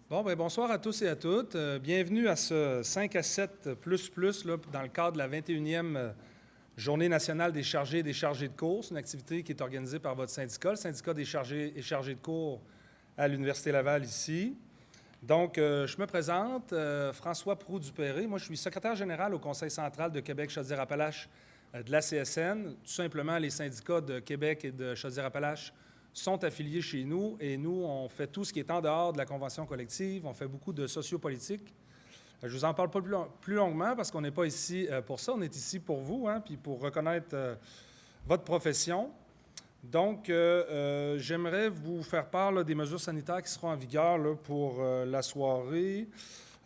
Bon, bien, bonsoir à tous et à toutes. Bienvenue à ce 5 à 7 là, dans le cadre de la 21e Journée nationale des chargés et des chargés de cours. C'est une activité qui est organisée par votre syndicat, le syndicat des chargés et chargés de cours à l'Université Laval ici. Donc, je me présente, François Proulx-Dupéré. Moi, je suis secrétaire général au Conseil central de Québec-Chaudière-Appalaches de la CSN. Tout simplement, les syndicats de Québec et de Chaudière-Appalaches sont affiliés chez nous et nous, on fait tout ce qui est en dehors de la convention collective. On fait beaucoup de sociopolitique. Je ne vous en parle pas plus longuement parce qu'on n'est pas ici pour ça. On est ici pour vous, hein, puis pour reconnaître votre profession. Donc, j'aimerais vous faire part là, des mesures sanitaires qui seront en vigueur là, pour la soirée.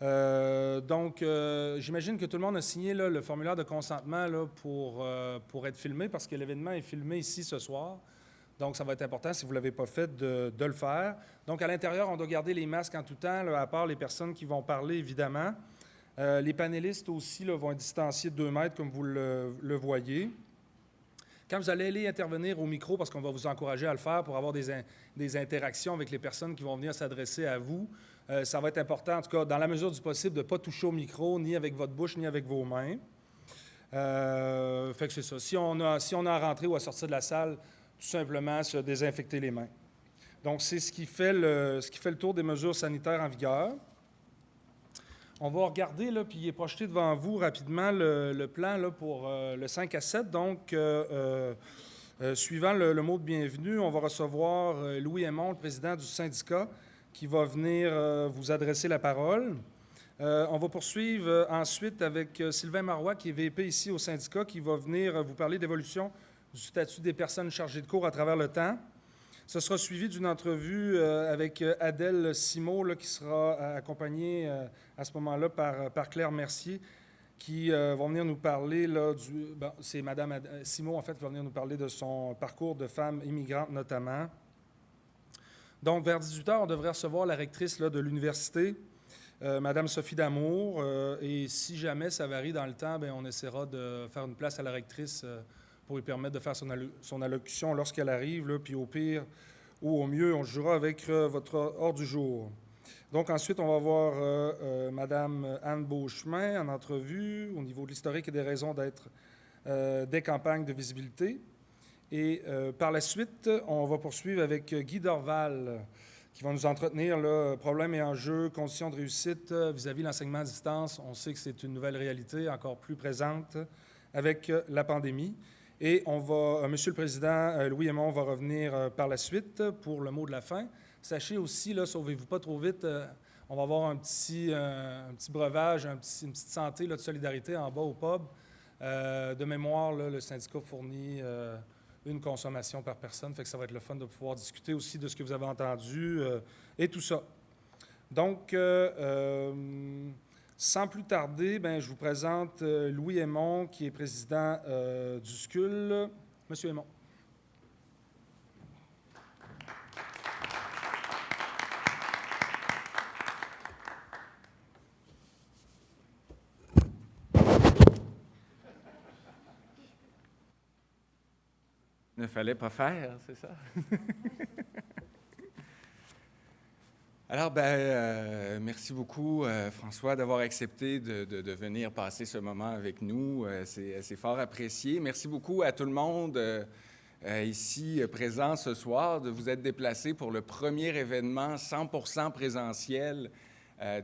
J'imagine que tout le monde a signé là, le formulaire de consentement là, pour être filmé parce que l'événement est filmé ici ce soir. Donc, ça va être important, si vous ne l'avez pas fait, de le faire. Donc, à l'intérieur, on doit garder les masques en tout temps, là, à part les personnes qui vont parler, évidemment. Les panélistes aussi là, vont être distanciés de 2 mètres, comme vous le voyez. Quand vous allez aller intervenir au micro, parce qu'on va vous encourager à le faire pour avoir des interactions avec les personnes qui vont venir s'adresser à vous, ça va être important, en tout cas, dans la mesure du possible, de ne pas toucher au micro, ni avec votre bouche, ni avec vos mains. Fait que c'est ça. Si on a à rentrer ou à sortir de la salle, tout simplement se désinfecter les mains. Donc, c'est ce qui fait le tour des mesures sanitaires en vigueur. On va regarder, là, puis il est projeté devant vous rapidement le plan là, pour le 5 à 7. Donc, suivant le mot de bienvenue, on va recevoir Louis Aymon, le président du syndicat, qui va venir vous adresser la parole. On va poursuivre ensuite avec Sylvain Marois, qui est VP ici au syndicat, qui va venir vous parler d'évolution du statut des personnes chargées de cours à travers le temps. Ce sera suivi d'une entrevue avec Adèle Simot, là, qui sera accompagnée à ce moment-là par Claire Mercier, qui va venir nous parler, là, c'est Mme Simot, en fait, qui va venir nous parler de son parcours de femme immigrante, notamment. Donc, vers 18h, on devrait recevoir la rectrice là, de l'université, Mme Sophie Damour, et si jamais ça varie dans le temps, bien, on essaiera de faire une place à la rectrice pour lui permettre de faire son allocution lorsqu'elle arrive, là, puis au pire ou au mieux, on jouera avec votre ordre du jour. Donc ensuite, on va voir Mme Anne Beauchemin en entrevue au niveau de l'historique et des raisons d'être des campagnes de visibilité. Et par la suite, on va poursuivre avec Guy Dorval, qui va nous entretenir là, problèmes et enjeux, conditions de réussite vis-à-vis de l'enseignement à distance. On sait que c'est une nouvelle réalité encore plus présente avec la pandémie. Et Monsieur le Président, Louis Aymon va revenir par la suite pour le mot de la fin. Sachez aussi, là, sauvez-vous pas trop vite, on va avoir un petit breuvage, une petite santé là, de solidarité en bas au pub. De mémoire, là, le syndicat fournit une consommation par personne, fait que ça va être le fun de pouvoir discuter aussi de ce que vous avez entendu et tout ça. Donc, sans plus tarder, bien, je vous présente Louis Aymon, qui est président du SCUL. Monsieur Aymon. Ne fallait pas faire, c'est ça? Alors, merci beaucoup, François, d'avoir accepté de venir passer ce moment avec nous. C'est fort apprécié. Merci beaucoup à tout le monde ici présent ce soir de vous être déplacés pour le premier événement 100% présentiel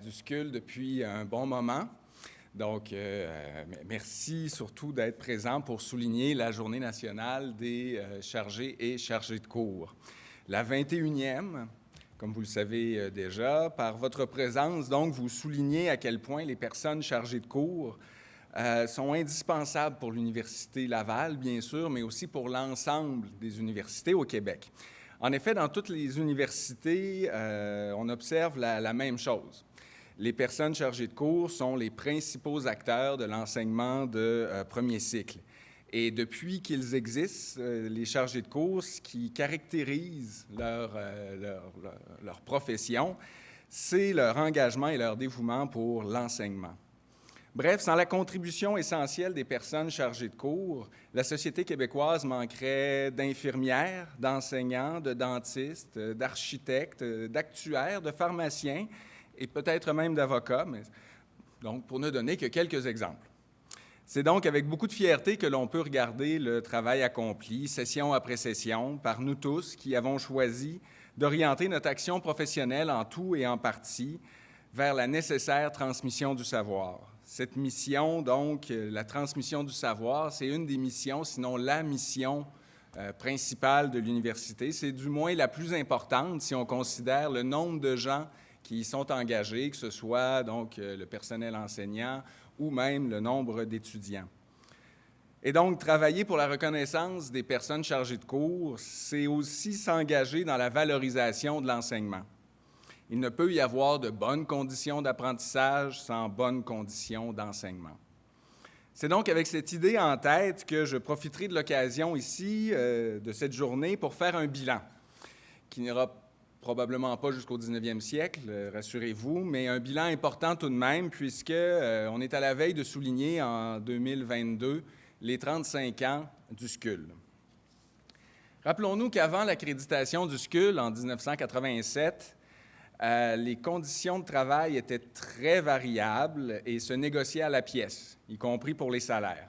du SCUL depuis un bon moment. Donc, merci surtout d'être présent pour souligner la Journée nationale des chargés et chargés de cours. La 21e, comme vous le savez déjà, par votre présence, donc, vous soulignez à quel point les personnes chargées de cours sont indispensables pour l'Université Laval, bien sûr, mais aussi pour l'ensemble des universités au Québec. En effet, dans toutes les universités, on observe la même chose. Les personnes chargées de cours sont les principaux acteurs de l'enseignement de premier cycle. Et depuis qu'ils existent, les chargés de cours, ce qui caractérise leur profession, c'est leur engagement et leur dévouement pour l'enseignement. Bref, sans la contribution essentielle des personnes chargées de cours, la société québécoise manquerait d'infirmières, d'enseignants, de dentistes, d'architectes, d'actuaires, de pharmaciens et peut-être même d'avocats, donc pour ne donner que quelques exemples. C'est donc avec beaucoup de fierté que l'on peut regarder le travail accompli, session après session, par nous tous qui avons choisi d'orienter notre action professionnelle en tout et en partie vers la nécessaire transmission du savoir. Cette mission, donc, la transmission du savoir, c'est une des missions, sinon la mission principale de l'université. C'est du moins la plus importante si on considère le nombre de gens qui y sont engagés, que ce soit donc le personnel enseignant ou même le nombre d'étudiants. Et donc, travailler pour la reconnaissance des personnes chargées de cours, c'est aussi s'engager dans la valorisation de l'enseignement. Il ne peut y avoir de bonnes conditions d'apprentissage sans bonnes conditions d'enseignement. C'est donc avec cette idée en tête que je profiterai de l'occasion ici, de cette journée, pour faire un bilan qui n'ira probablement pas jusqu'au 19e siècle, rassurez-vous, mais un bilan important tout de même, puisqu'on est à la veille de souligner en 2022 les 35 ans du SCUL. Rappelons-nous qu'avant l'accréditation du SCUL en 1987, les conditions de travail étaient très variables et se négociaient à la pièce, y compris pour les salaires.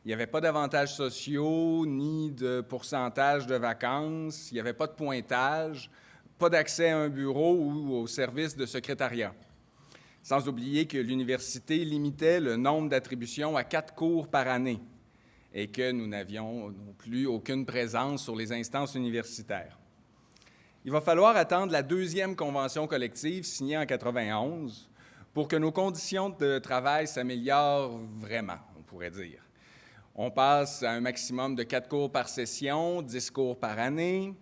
Il n'y avait pas d'avantages sociaux ni de pourcentage de vacances, il n'y avait pas de pointage, pas d'accès à un bureau ou au service de secrétariat. Sans oublier que l'université limitait le nombre d'attributions à 4 cours par année et que nous n'avions non plus aucune présence sur les instances universitaires. Il va falloir attendre la 2e convention collective signée en 1991 pour que nos conditions de travail s'améliorent vraiment, on pourrait dire. On passe à un maximum de 4 cours par session, 10 cours par année.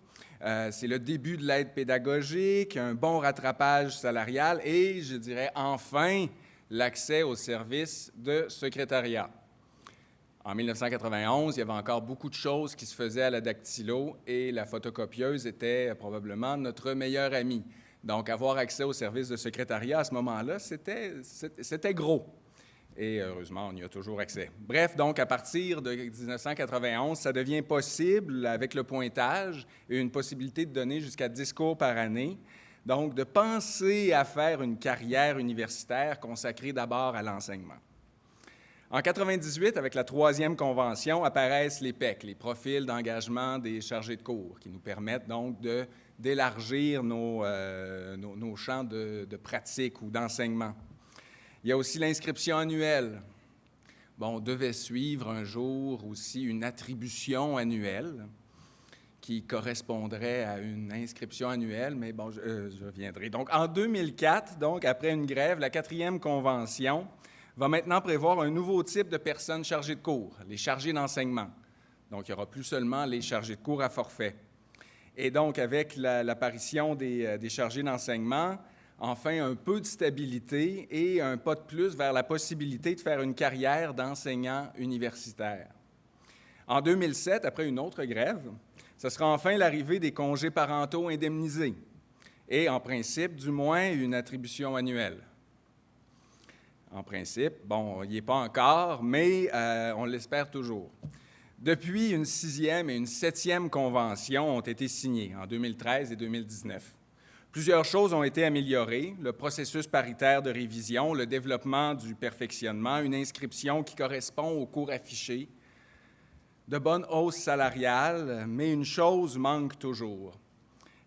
C'est le début de l'aide pédagogique, un bon rattrapage salarial et, je dirais, enfin, l'accès aux services de secrétariat. En 1991, il y avait encore beaucoup de choses qui se faisaient à la dactylo et la photocopieuse était probablement notre meilleur ami. Donc, avoir accès aux services de secrétariat à ce moment-là, c'était gros. Et heureusement, on y a toujours accès. Bref, donc, à partir de 1991, ça devient possible, avec le pointage et une possibilité de donner jusqu'à 10 cours par année, donc de penser à faire une carrière universitaire consacrée d'abord à l'enseignement. En 1998, avec la 3e convention, apparaissent les PEC, les profils d'engagement des chargés de cours, qui nous permettent donc d'élargir nos champs de pratique ou d'enseignement. Il y a aussi l'inscription annuelle. Bon, on devait suivre un jour aussi une attribution annuelle qui correspondrait à une inscription annuelle, mais bon, je reviendrai. Donc, en 2004, donc, après une grève, la 4e convention va maintenant prévoir un nouveau type de personnes chargées de cours, les chargés d'enseignement. Donc, il n'y aura plus seulement les chargés de cours à forfait. Et donc, avec l'apparition des chargés d'enseignement, enfin, un peu de stabilité et un pas de plus vers la possibilité de faire une carrière d'enseignant universitaire. En 2007, après une autre grève, ce sera enfin l'arrivée des congés parentaux indemnisés et, en principe, du moins, une attribution annuelle. En principe, bon, il n'y est pas encore, mais on l'espère toujours. Depuis, une 6e et une 7e convention ont été signées en 2013 et 2019. Plusieurs choses ont été améliorées, le processus paritaire de révision, le développement du perfectionnement, une inscription qui correspond aux cours affichés, de bonnes hausses salariales, mais une chose manque toujours,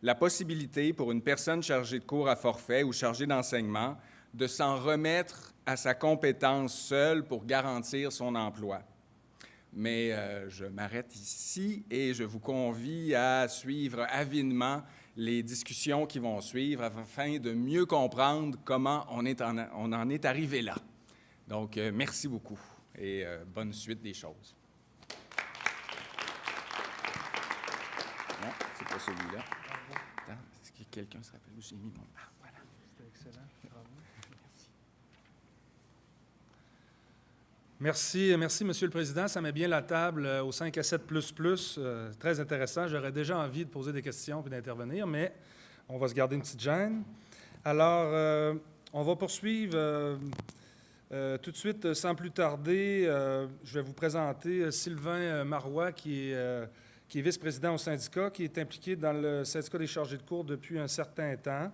la possibilité pour une personne chargée de cours à forfait ou chargée d'enseignement de s'en remettre à sa compétence seule pour garantir son emploi. Mais je m'arrête ici et je vous convie à suivre avidement les discussions qui vont suivre afin de mieux comprendre comment on en est arrivé là. Donc, merci beaucoup et bonne suite des choses. Non, c'est pas celui-là. Attends, est-ce que quelqu'un se rappelle où j'ai mis mon... Ah, voilà. C'était excellent. Bravo. Merci, Monsieur le Président. Ça met bien la table au 5 à 7 ++. Très intéressant. J'aurais déjà envie de poser des questions et d'intervenir, mais on va se garder une petite gêne. Alors, on va poursuivre tout de suite, sans plus tarder. Je vais vous présenter Sylvain Marois, qui est vice-président au syndicat, qui est impliqué dans le syndicat des chargés de cours depuis un certain temps.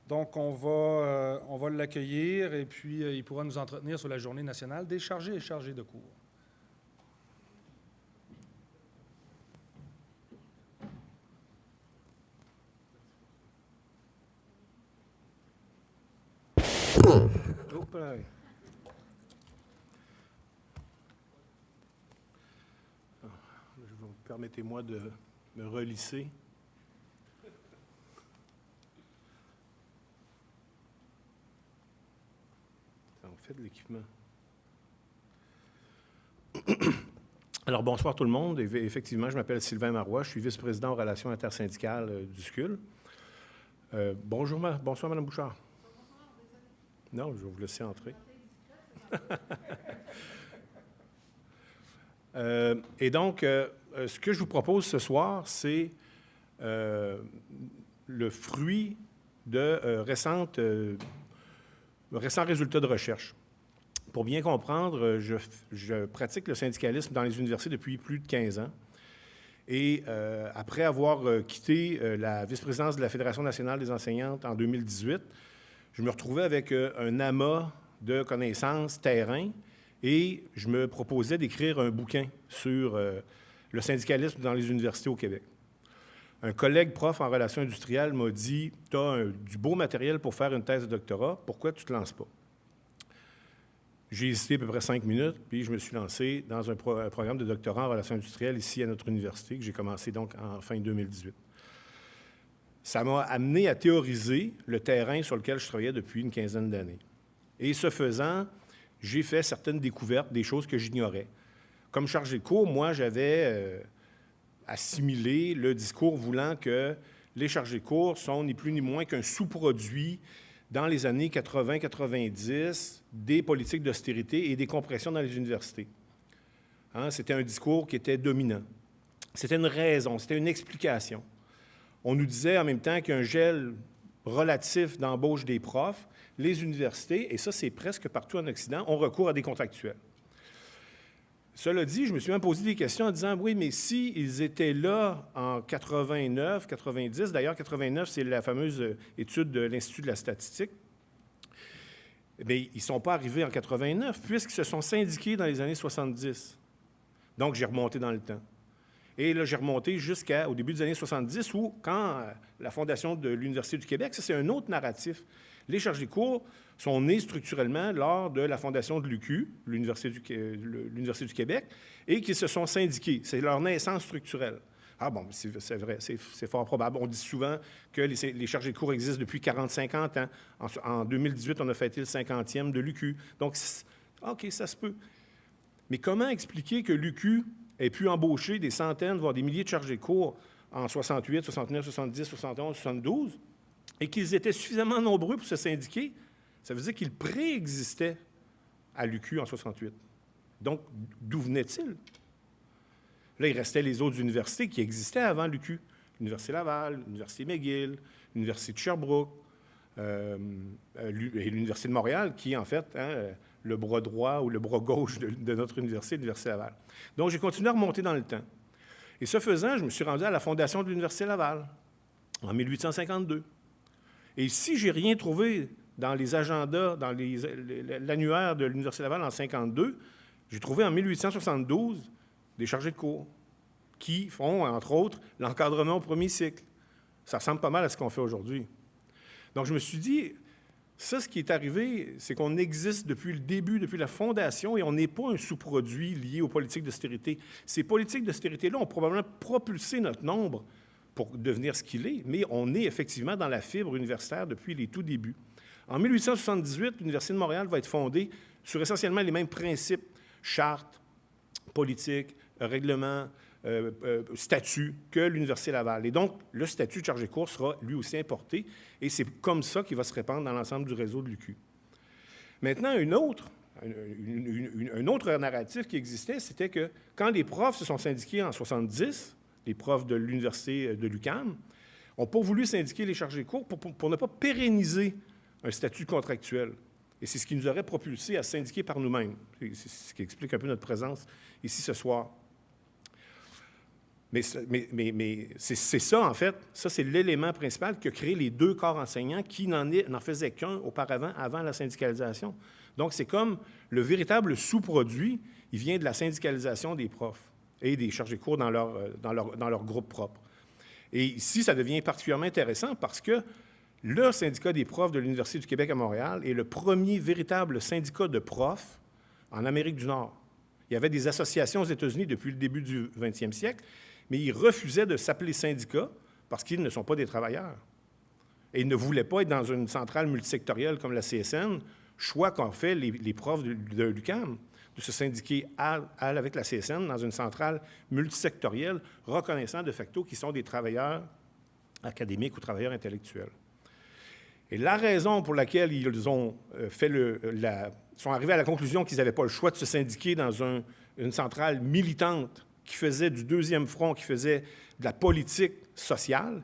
Donc, on va l'accueillir et puis il pourra nous entretenir sur la Journée nationale des chargés et chargés de cours. Permettez-moi de me relisser. Ça en fait de l'équipement. Alors, bonsoir tout le monde. Effectivement, je m'appelle Sylvain Marois. Je suis vice-président aux relations intersyndicales du SCUL. Bonsoir, Mme Bouchard. Non, je vais vous laisser entrer. Et donc, ce que je vous propose ce soir, c'est le fruit de récents résultats de recherche. Pour bien comprendre, je pratique le syndicalisme dans les universités depuis plus de 15 ans. Et après avoir quitté la vice-présidence de la Fédération nationale des enseignantes en 2018, je me retrouvais avec un amas de connaissances terrain et je me proposais d'écrire un bouquin sur le syndicalisme dans les universités au Québec. Un collègue prof en relations industrielles m'a dit « Tu as du beau matériel pour faire une thèse de doctorat, pourquoi tu ne te lances pas? » J'ai hésité à peu près 5 minutes, puis je me suis lancé dans un programme de doctorat en relations industrielles ici à notre université, que j'ai commencé donc en fin 2018. Ça m'a amené à théoriser le terrain sur lequel je travaillais depuis une quinzaine d'années. Et ce faisant, j'ai fait certaines découvertes, des choses que j'ignorais. Comme chargé de cours, moi, j'avais assimilé le discours voulant que les chargés de cours sont ni plus ni moins qu'un sous-produit dans les années 80-90 des politiques d'austérité et des compressions dans les universités. Hein, c'était un discours qui était dominant. C'était une raison, c'était une explication. On nous disait en même temps qu'un gel relatif d'embauche des profs, les universités, et ça c'est presque partout en Occident, ont recours à des contractuels. Cela dit, je me suis même posé des questions en disant, oui, mais s'ils étaient là en 89, 90, d'ailleurs 89, c'est la fameuse étude de l'Institut de la statistique, bien, ils ne sont pas arrivés en 89 puisqu'ils se sont syndiqués dans les années 70. Donc, j'ai remonté dans le temps. Et là, j'ai remonté jusqu'au début des années 70 où, quand la fondation de l'Université du Québec, ça c'est un autre narratif. Les chargés de cours sont nés structurellement lors de la fondation de l'UQ, l'Université du Québec, et qui se sont syndiqués. C'est leur naissance structurelle. Ah bon, c'est vrai, c'est fort probable. On dit souvent que les chargés de cours existent depuis 40-50 ans. En 2018, on a fêté le 50e de l'UQ. Donc, OK, ça se peut. Mais comment expliquer que l'UQ ait pu embaucher des centaines, voire des milliers de chargés de cours en 68, 69, 70, 71, 72, et qu'ils étaient suffisamment nombreux pour se syndiquer? Ça veut dire qu'ils préexistaient à l'UQ en 68. Donc, d'où venaient-ils? Là, il restait les autres universités qui existaient avant l'UQ. L'Université Laval, l'Université McGill, l'Université de Sherbrooke, et l'Université de Montréal, qui est en fait le bras droit ou le bras gauche de notre université, l'Université Laval. Donc, j'ai continué à remonter dans le temps. Et ce faisant, je me suis rendu à la fondation de l'Université Laval, en 1852. Et si je n'ai rien trouvé dans les agendas, dans l'annuaire de l'Université Laval en 1952, j'ai trouvé en 1872 des chargés de cours qui font, entre autres, l'encadrement au premier cycle. Ça ressemble pas mal à ce qu'on fait aujourd'hui. Donc, je me suis dit, ça, ce qui est arrivé, c'est qu'on existe depuis le début, depuis la fondation, et on n'est pas un sous-produit lié aux politiques d'austérité. Ces politiques d'austérité-là ont probablement propulsé notre nombre pour devenir ce qu'il est, mais on est effectivement dans la fibre universitaire depuis les tout débuts. En 1878, l'Université de Montréal va être fondée sur essentiellement les mêmes principes, charte, politique, règlement, statut que l'Université Laval. Et donc, le statut de chargé de cours sera lui aussi importé, et c'est comme ça qu'il va se répandre dans l'ensemble du réseau de l'UQ. Maintenant, un autre narratif qui existait, c'était que quand les profs se sont syndiqués en 70, les profs de l'Université de l'UQAM n'ont pas voulu syndiquer les chargés de cours pour ne pas pérenniser un statut contractuel. Et c'est ce qui nous aurait propulsé à syndiquer par nous-mêmes. C'est ce qui explique un peu notre présence ici ce soir. Mais c'est ça, en fait. Ça, c'est l'élément principal qui a créé les deux corps enseignants qui n'en faisaient qu'un auparavant, avant la syndicalisation. Donc, c'est comme le véritable sous-produit, il vient de la syndicalisation des profs et des chargés de cours dans leur groupe propre. Et ici, ça devient particulièrement intéressant parce que le syndicat des profs de l'Université du Québec à Montréal est le premier véritable syndicat de profs en Amérique du Nord. Il y avait des associations aux États-Unis depuis le début du 20e siècle, mais ils refusaient de s'appeler syndicats parce qu'ils ne sont pas des travailleurs. Et ils ne voulaient pas être dans une centrale multisectorielle comme la CSN, choix qu'ont fait les profs de l'UQAM, de se syndiquer avec la CSN dans une centrale multisectorielle, reconnaissant de facto qu'ils sont des travailleurs académiques ou travailleurs intellectuels. Et la raison pour laquelle ils ont sont arrivés à la conclusion qu'ils n'avaient pas le choix de se syndiquer dans une centrale militante qui faisait du deuxième front, qui faisait de la politique sociale,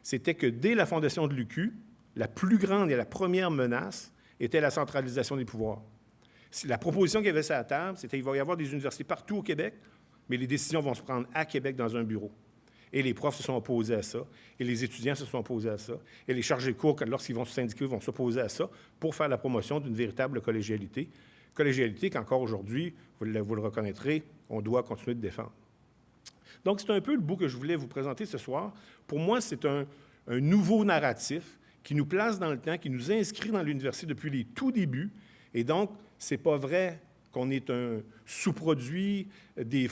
c'était que dès la fondation de l'UQ, la plus grande et la première menace était la centralisation des pouvoirs. La proposition qu'il y avait sur la table, c'était qu'il va y avoir des universités partout au Québec, mais les décisions vont se prendre à Québec dans un bureau. Et les profs se sont opposés à ça, et les étudiants se sont opposés à ça, et les chargés de cours, lorsqu'ils vont se syndiquer, vont s'opposer à ça pour faire la promotion d'une véritable collégialité. Collégialité qu'encore aujourd'hui, vous le reconnaîtrez, on doit continuer de défendre. Donc, c'est un peu le bout que je voulais vous présenter ce soir. Pour moi, c'est un nouveau narratif qui nous place dans le temps, qui nous inscrit dans l'université depuis les tout débuts. Et donc, ce n'est pas vrai qu'on est un sous-produit, des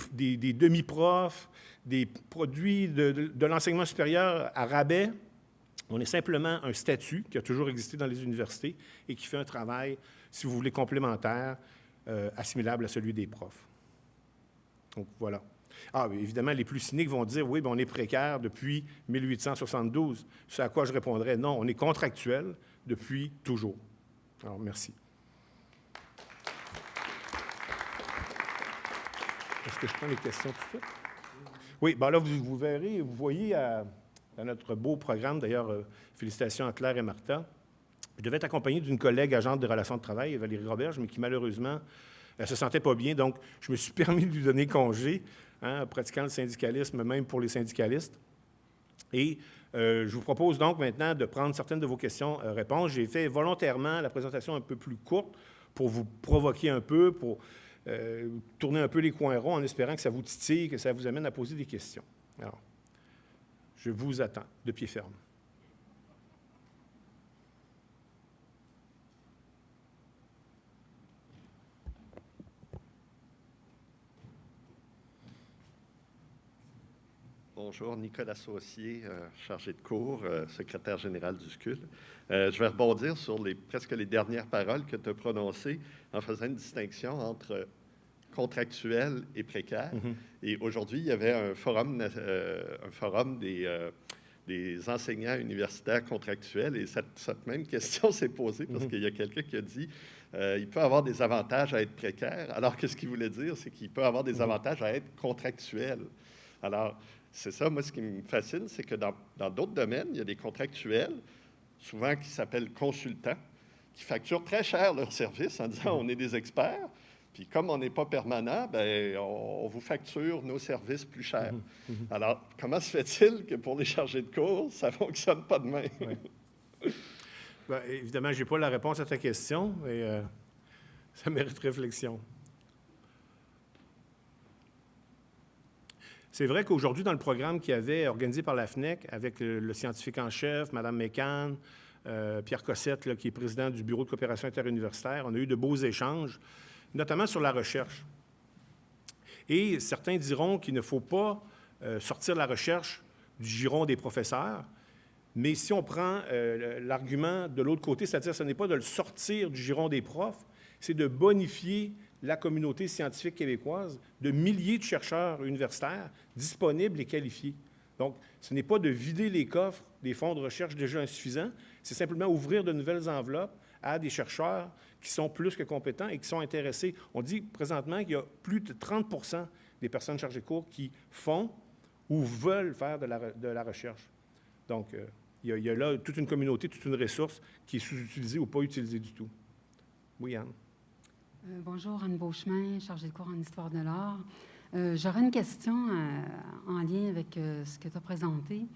demi-profs, des produits de l'enseignement supérieur à rabais. On est simplement un statut qui a toujours existé dans les universités et qui fait un travail, si vous voulez, complémentaire, assimilable à celui des profs. Donc, voilà. Ah, évidemment, les plus cyniques vont dire, oui, bien, on est précaire depuis 1872. Ce à quoi je répondrais, non, on est contractuel depuis toujours. Alors, merci. Est-ce que je prends les questions tout de suite? Oui, bien là, vous verrez, vous voyez dans notre beau programme, d'ailleurs, félicitations à Claire et Martha, je devais être accompagné d'une collègue agente de relations de travail, Valérie Roberge, mais qui, malheureusement, ne se sentait pas bien. Donc, je me suis permis de lui donner congé, pratiquant le syndicalisme, même pour les syndicalistes. Et je vous propose donc maintenant de prendre certaines de vos questions-réponses. J'ai fait volontairement la présentation un peu plus courte pour vous provoquer un peu, pour tourner un peu les coins ronds en espérant que ça vous titille, que ça vous amène à poser des questions. Alors, je vous attends de pied ferme. Bonjour, Nicolas Saucier, chargé de cours, secrétaire général du SCUL. Je vais rebondir sur presque les dernières paroles que tu as prononcées en faisant une distinction entre contractuel et précaire. Mm-hmm. Et aujourd'hui, il y avait un forum des enseignants universitaires contractuels et cette même question s'est posée parce qu'il y a quelqu'un qui a dit il peut avoir des avantages à être précaire, alors que ce qu'il voulait dire, c'est qu'il peut avoir des avantages à être contractuel. Alors, c'est ça, moi, ce qui me fascine, c'est que dans d'autres domaines, il y a des contractuels, souvent qui s'appellent consultants, qui facturent très cher leurs services en disant on est des experts, puis comme on n'est pas permanent, bien, on vous facture nos services plus cher. Alors, comment se fait-il que pour les chargés de cours, ça ne fonctionne pas de même? Oui. Bien, évidemment, je n'ai pas la réponse à ta question, mais ça mérite réflexion. C'est vrai qu'aujourd'hui, dans le programme qu'il y avait organisé par la FNEC, avec le scientifique en chef, Mme Mécan, Pierre Cossette, là, qui est président du Bureau de coopération interuniversitaire, on a eu de beaux échanges, notamment sur la recherche. Et certains diront qu'il ne faut pas sortir la recherche du giron des professeurs, mais si on prend l'argument de l'autre côté, c'est-à-dire ce n'est pas de le sortir du giron des profs, c'est de bonifier la communauté scientifique québécoise de milliers de chercheurs universitaires disponibles et qualifiés. Donc, ce n'est pas de vider les coffres des fonds de recherche déjà insuffisants, c'est simplement ouvrir de nouvelles enveloppes à des chercheurs qui sont plus que compétents et qui sont intéressés. On dit présentement qu'il y a plus de 30 % des personnes chargées de cours qui font ou veulent faire de la recherche. Donc, il y a là toute une communauté, toute une ressource qui est sous-utilisée ou pas utilisée du tout. Oui, Anne? Bonjour, Anne Beauchemin, chargée de cours en histoire de l'art. J'aurais une question en lien avec ce que tu as présenté.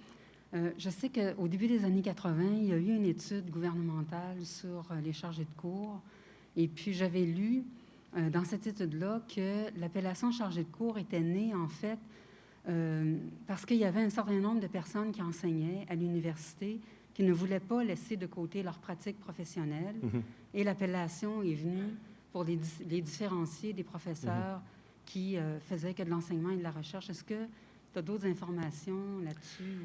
Je sais qu'au début des années 80, il y a eu une étude gouvernementale sur les chargés de cours. Et puis, j'avais lu dans cette étude-là que l'appellation chargé de cours était née, en fait, parce qu'il y avait un certain nombre de personnes qui enseignaient à l'université qui ne voulaient pas laisser de côté leur pratique professionnelle. Et l'appellation est venue pour les différencier des professeurs qui faisaient que de l'enseignement et de la recherche. Est-ce que tu as d'autres informations là-dessus?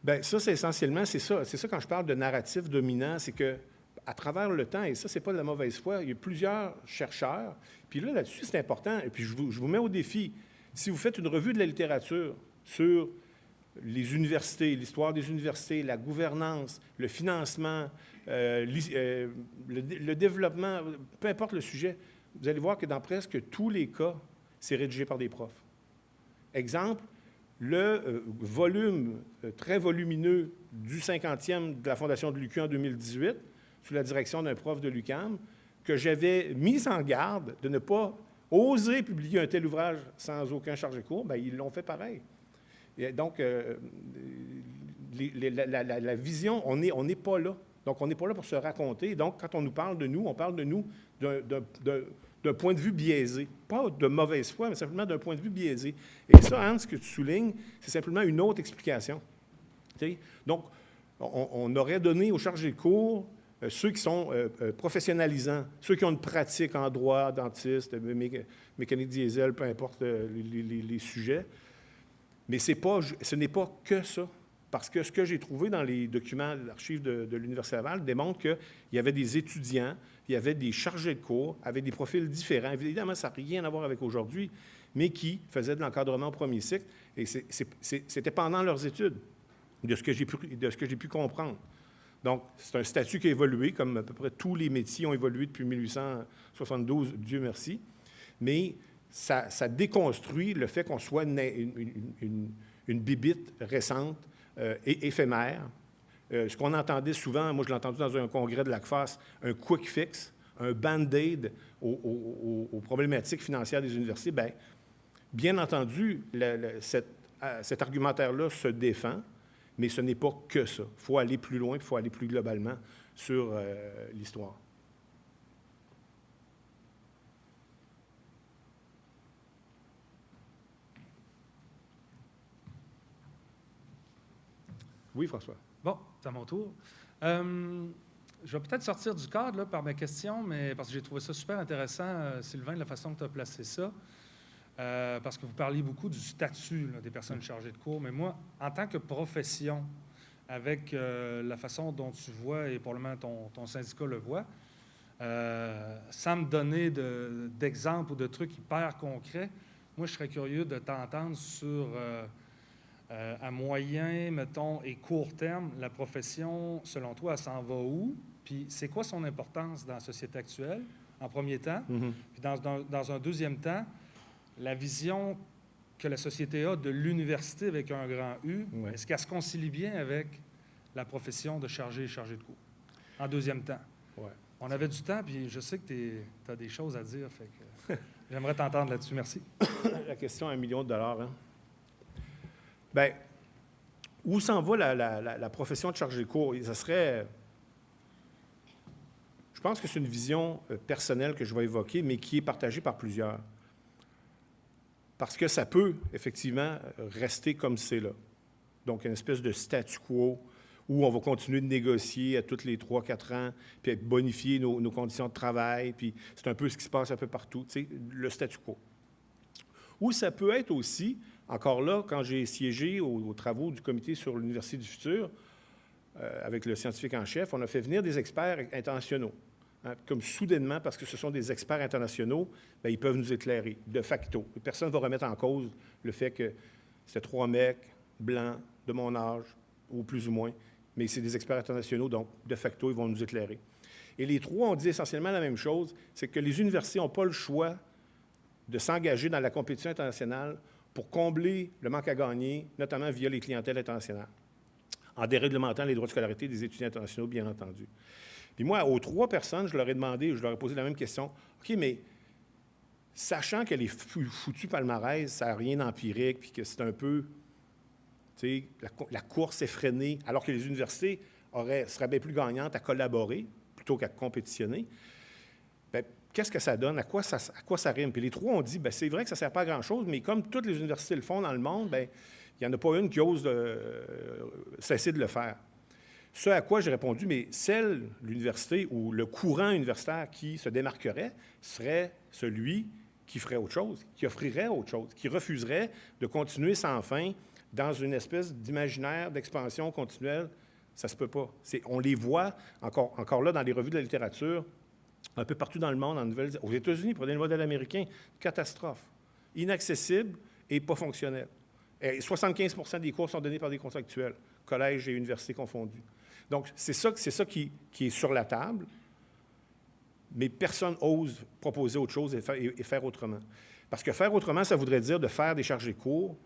Bien, ça, c'est essentiellement, c'est ça. C'est ça quand je parle de narratif dominant, c'est que à travers le temps, et ça, c'est pas de la mauvaise foi, il y a plusieurs chercheurs. Puis là-dessus, c'est important. Et puis, je vous mets au défi. Si vous faites une revue de la littérature sur les universités, l'histoire des universités, la gouvernance, le financement, le développement, peu importe le sujet, vous allez voir que dans presque tous les cas, c'est rédigé par des profs. Exemple, le volume très volumineux du 50e de la Fondation de l'UQAM en 2018, sous la direction d'un prof de l'UQAM, que j'avais mis en garde de ne pas oser publier un tel ouvrage sans aucun chargé de cours, bien, ils l'ont fait pareil. Et donc, la vision, on n'est pas là. Donc, on n'est pas là pour se raconter. Donc, quand on nous parle de nous, on parle de nous d'un point de vue biaisé. Pas de mauvaise foi, mais simplement d'un point de vue biaisé. Et ça, Hans, ce que tu soulignes, c'est simplement une autre explication. T'sais? Donc, on aurait donné aux chargés de cours ceux qui sont professionnalisants, ceux qui ont une pratique en droit, dentiste, mécanique diesel, peu importe les sujets. Mais ce n'est pas que ça. Parce que ce que j'ai trouvé dans les documents d'archives de l'Université Laval démontre qu'il y avait des étudiants, il y avait des chargés de cours avec des profils différents. Évidemment, ça n'a rien à voir avec aujourd'hui, mais qui faisaient de l'encadrement au premier cycle. Et c'était pendant leurs études, de ce que j'ai pu comprendre. Donc, c'est un statut qui a évolué, comme à peu près tous les métiers ont évolué depuis 1872, Dieu merci. Mais ça déconstruit le fait qu'on soit une bibite récente et éphémère. Ce qu'on entendait souvent, moi je l'ai entendu dans un congrès de l'ACFAS, un quick fix, un band-aid aux problématiques financières des universités. Bien entendu, cet argumentaire-là se défend, mais ce n'est pas que ça. Il faut aller plus loin, il faut aller plus globalement sur l'histoire. Oui, François. Bon, c'est à mon tour. Je vais peut-être sortir du cadre là, par mes questions, mais parce que j'ai trouvé ça super intéressant, Sylvain, de la façon que tu as placé ça. Parce que vous parliez beaucoup du statut là, des personnes chargées de cours, mais moi, en tant que profession, avec la façon dont tu vois, et probablement ton syndicat le voit, sans me donner d'exemples ou de trucs hyper concrets, moi, je serais curieux de t'entendre sur, à moyen, mettons, et court terme, la profession, selon toi, elle s'en va où? Puis c'est quoi son importance dans la société actuelle, en premier temps? Puis dans un deuxième temps, la vision que la société a de l'université avec un grand U, est-ce qu'elle se concilie bien avec la profession de chargé et chargé de cours? En deuxième temps. Ouais. On avait du temps, puis je sais que tu as des choses à dire, fait que j'aimerais t'entendre là-dessus. Merci. La question à $1 million, hein? Bien, où s'en va la profession de chargé de cours? Ça serait... Je pense que c'est une vision personnelle que je vais évoquer, mais qui est partagée par plusieurs. Parce que ça peut, effectivement, rester comme c'est là. Donc, une espèce de statu quo où on va continuer de négocier à tous les 3-4 ans, puis bonifier nos conditions de travail, puis c'est un peu ce qui se passe un peu partout, tu sais, le statu quo. Ou ça peut être aussi, encore là, quand j'ai siégé aux travaux du comité sur l'Université du futur, avec le scientifique en chef, on a fait venir des experts internationaux. Hein, comme soudainement, parce que ce sont des experts internationaux, bien, ils peuvent nous éclairer, de facto. Personne ne va remettre en cause le fait que c'était 3 mecs blancs de mon âge, ou plus ou moins, mais c'est des experts internationaux, donc de facto, ils vont nous éclairer. Et les trois ont dit essentiellement la même chose, c'est que les universités n'ont pas le choix de s'engager dans la compétition internationale pour combler le manque à gagner, notamment via les clientèles internationales, en déréglementant les droits de scolarité des étudiants internationaux, bien entendu. Puis moi, aux 3 personnes, je leur ai demandé, je leur ai posé la même question. OK, mais sachant que les foutus palmarès, ça n'a rien d'empirique, puis que c'est un peu, tu sais, la course effrénée, alors que les universités seraient bien plus gagnantes à collaborer plutôt qu'à compétitionner. Bien, qu'est-ce que ça donne? À quoi ça rime? Puis les trois ont dit, bien, c'est vrai que ça ne sert pas à grand-chose, mais comme toutes les universités le font dans le monde, bien, il n'y en a pas une qui ose cesser de le faire. Ce à quoi j'ai répondu, mais l'université ou le courant universitaire qui se démarquerait serait celui qui ferait autre chose, qui offrirait autre chose, qui refuserait de continuer sans fin dans une espèce d'imaginaire d'expansion continuelle. Ça ne se peut pas. On les voit encore là dans les revues de la littérature, un peu partout dans le monde, aux États-Unis, prenez le modèle américain, catastrophe, inaccessible et pas fonctionnel. Et 75% des cours sont donnés par des contractuels, collèges et universités confondus. Donc, c'est ça qui est sur la table, mais personne n'ose proposer autre chose et faire autrement. Parce que faire autrement, ça voudrait dire de faire des chargés de cours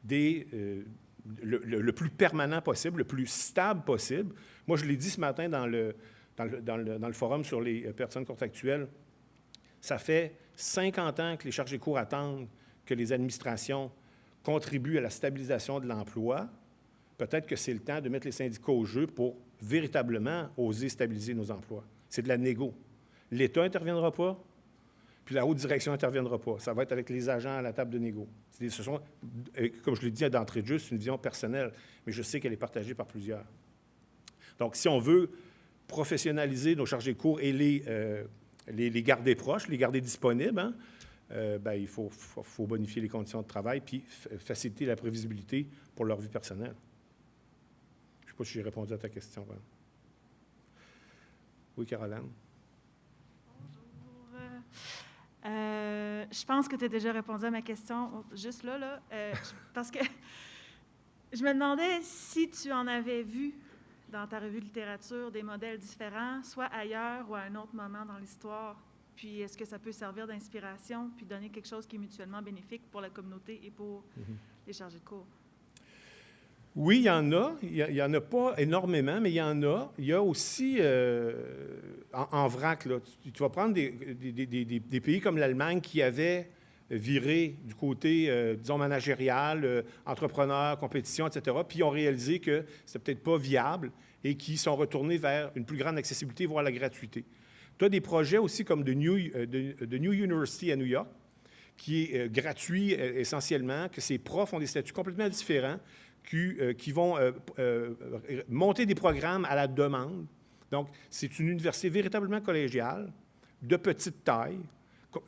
le plus permanent possible, le plus stable possible. Moi, je l'ai dit ce matin dans le forum sur les personnes contractuelles, ça fait 50 ans que les chargés de cours attendent que les administrations contribuent à la stabilisation de l'emploi. Peut-être que c'est le temps de mettre les syndicats au jeu pour véritablement oser stabiliser nos emplois. C'est de la négo. L'État n'interviendra pas, puis la haute direction n'interviendra pas. Ça va être avec les agents à la table de négo. Comme je l'ai dit d'entrée de jeu, c'est une vision personnelle, mais je sais qu'elle est partagée par plusieurs. Donc, si on veut professionnaliser nos chargés de cours et les garder proches, les garder disponibles, bien, il faut bonifier les conditions de travail puis faciliter la prévisibilité pour leur vie personnelle. Je ne sais pas si j'ai répondu à ta question. Ben. Oui, Caroline? Bonjour. Je pense que tu as déjà répondu à ma question, juste là, parce que je me demandais si tu en avais vu dans ta revue de littérature des modèles différents, soit ailleurs ou à un autre moment dans l'histoire. Puis est-ce que ça peut servir d'inspiration puis donner quelque chose qui est mutuellement bénéfique pour la communauté et pour les chargés de cours? Oui, il y en a. Il n'y en a pas énormément, mais il y en a. Il y a aussi, en vrac, là, tu vas prendre des pays comme l'Allemagne qui avaient viré du côté, disons, managérial, entrepreneur, compétition, etc., puis ils ont réalisé que c'était peut-être pas viable et qui sont retournés vers une plus grande accessibilité, voire la gratuité. Tu as des projets aussi comme de New University à New York, qui est gratuit essentiellement, que ces profs ont des statuts complètement différents, qui vont monter des programmes à la demande. Donc, c'est une université véritablement collégiale, de petite taille,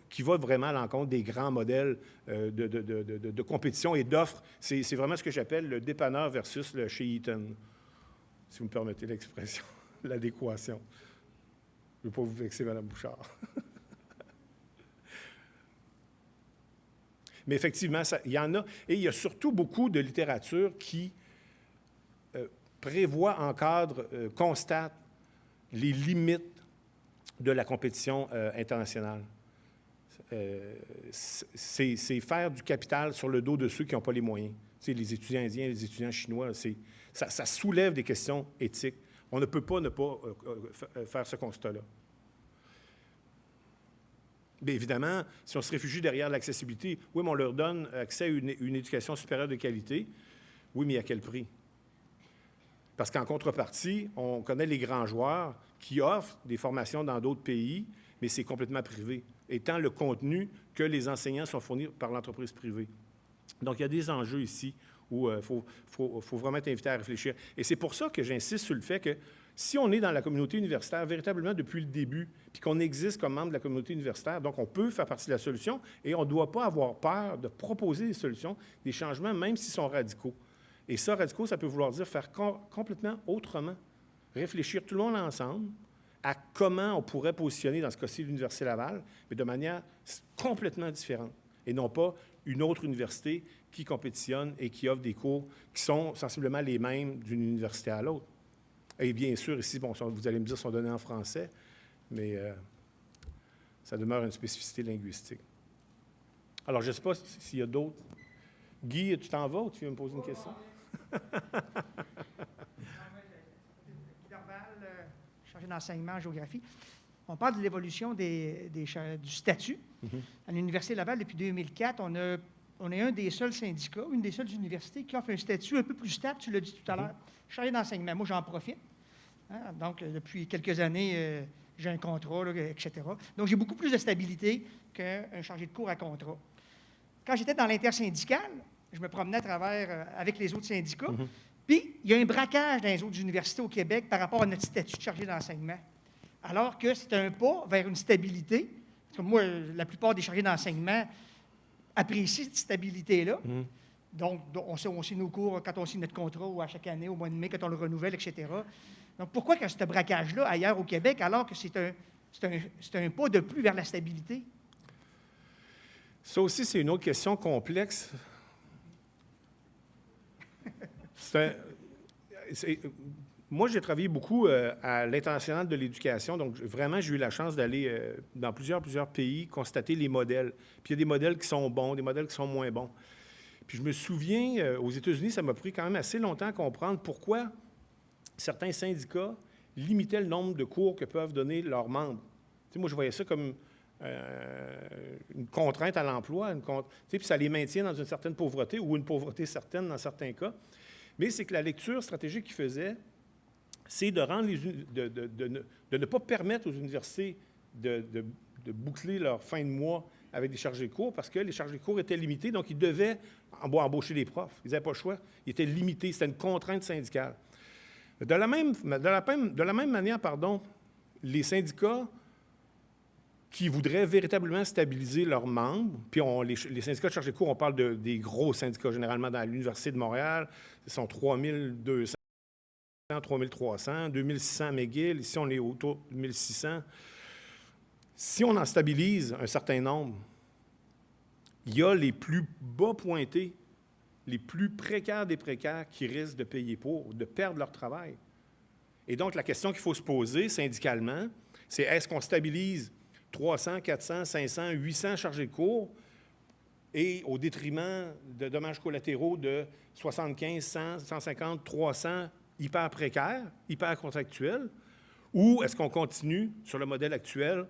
qui va vraiment à l'encontre des grands modèles de compétition et d'offres. C'est vraiment ce que j'appelle le dépanneur versus le chez Eaton, si vous me permettez l'expression, l'adéquation. Je ne veux pas vous vexer, Mme Bouchard. Mais effectivement, il y en a. Et il y a surtout beaucoup de littérature qui prévoit, encadre, constate les limites de la compétition internationale. C'est faire du capital sur le dos de ceux qui n'ont pas les moyens. Tu sais, les étudiants indiens, les étudiants chinois, ça soulève des questions éthiques. On ne peut pas ne pas faire ce constat-là. Bien évidemment, si on se réfugie derrière l'accessibilité, oui, mais on leur donne accès à une éducation supérieure de qualité. Oui, mais à quel prix? Parce qu'en contrepartie, on connaît les grands joueurs qui offrent des formations dans d'autres pays, mais c'est complètement privé, étant le contenu que les enseignants sont fournis par l'entreprise privée. Donc, il y a des enjeux ici où il faut vraiment être invité à réfléchir. Et c'est pour ça que j'insiste sur le fait que si on est dans la communauté universitaire véritablement depuis le début, puis qu'on existe comme membre de la communauté universitaire, donc on peut faire partie de la solution et on ne doit pas avoir peur de proposer des solutions, des changements, même s'ils sont radicaux. Et ça, radicaux, ça peut vouloir dire faire complètement autrement. Réfléchir tout le monde ensemble à comment on pourrait positionner, dans ce cas-ci, l'Université Laval, mais de manière complètement différente. Et non pas une autre université qui compétitionne et qui offre des cours qui sont sensiblement les mêmes d'une université à l'autre. Et bien sûr, ici, bon, vous allez me dire, sont donnés en français, mais ça demeure une spécificité linguistique. Alors, je ne sais pas s'il y a d'autres. Guy, tu t'en vas ou tu viens me poser une question? Guy Dorval, chargé d'enseignement en géographie. On parle de l'évolution du statut. À l'Université Laval, depuis 2004, on est un des seuls syndicats, une des seules universités qui offre un statut un peu plus stable, tu l'as dit tout à l'heure. Chargé d'enseignement, moi, j'en profite. Hein, donc, depuis quelques années, j'ai un contrat, là, etc. Donc, j'ai beaucoup plus de stabilité qu'un chargé de cours à contrat. Quand j'étais dans l'intersyndicale, je me promenais à travers avec les autres syndicats, puis il y a un braquage dans les autres universités au Québec par rapport à notre statut de chargé d'enseignement. Alors que c'est un pas vers une stabilité. Parce que moi, la plupart des chargés d'enseignement apprécient cette stabilité-là. Donc, on sait nos cours quand on signe notre contrat ou à chaque année, au mois de mai, quand on le renouvelle, etc. Donc, pourquoi qu'il y a ce braquage-là ailleurs au Québec, alors que c'est un pas de plus vers la stabilité? Ça aussi, c'est une autre question complexe. Moi, j'ai travaillé beaucoup à l'International de l'éducation, donc vraiment, j'ai eu la chance d'aller dans plusieurs pays, constater les modèles. Puis il y a des modèles qui sont bons, des modèles qui sont moins bons. Puis je me souviens, aux États-Unis, ça m'a pris quand même assez longtemps à comprendre pourquoi certains syndicats limitaient le nombre de cours que peuvent donner leurs membres. Tu sais, moi, je voyais ça comme une contrainte à l'emploi, puis ça les maintient dans une certaine pauvreté ou une pauvreté certaine dans certains cas. Mais c'est que la lecture stratégique qu'ils faisaient, c'est de rendre de ne pas permettre aux universités de boucler leur fin de mois avec des chargés de cours parce que les chargés de cours étaient limités, donc ils devaient embaucher des profs. Ils n'avaient pas le choix. Ils étaient limités. C'était une contrainte syndicale. De la même manière, les syndicats qui voudraient véritablement stabiliser leurs membres, puis les syndicats de chargés de cours, on parle des gros syndicats, généralement dans l'Université de Montréal, ils sont 3200, 3300, 2600 à McGill, ici on est autour de 1600. Si on en stabilise un certain nombre, il y a les plus bas pointés, les plus précaires des précaires qui risquent de payer pour, de perdre leur travail. Et donc, la question qu'il faut se poser syndicalement, c'est est-ce qu'on stabilise 300, 400, 500, 800 chargés de cours et au détriment de dommages collatéraux de 75, 100, 150, 300 hyper précaires, hyper contractuels, ou est-ce qu'on continue sur le modèle actuel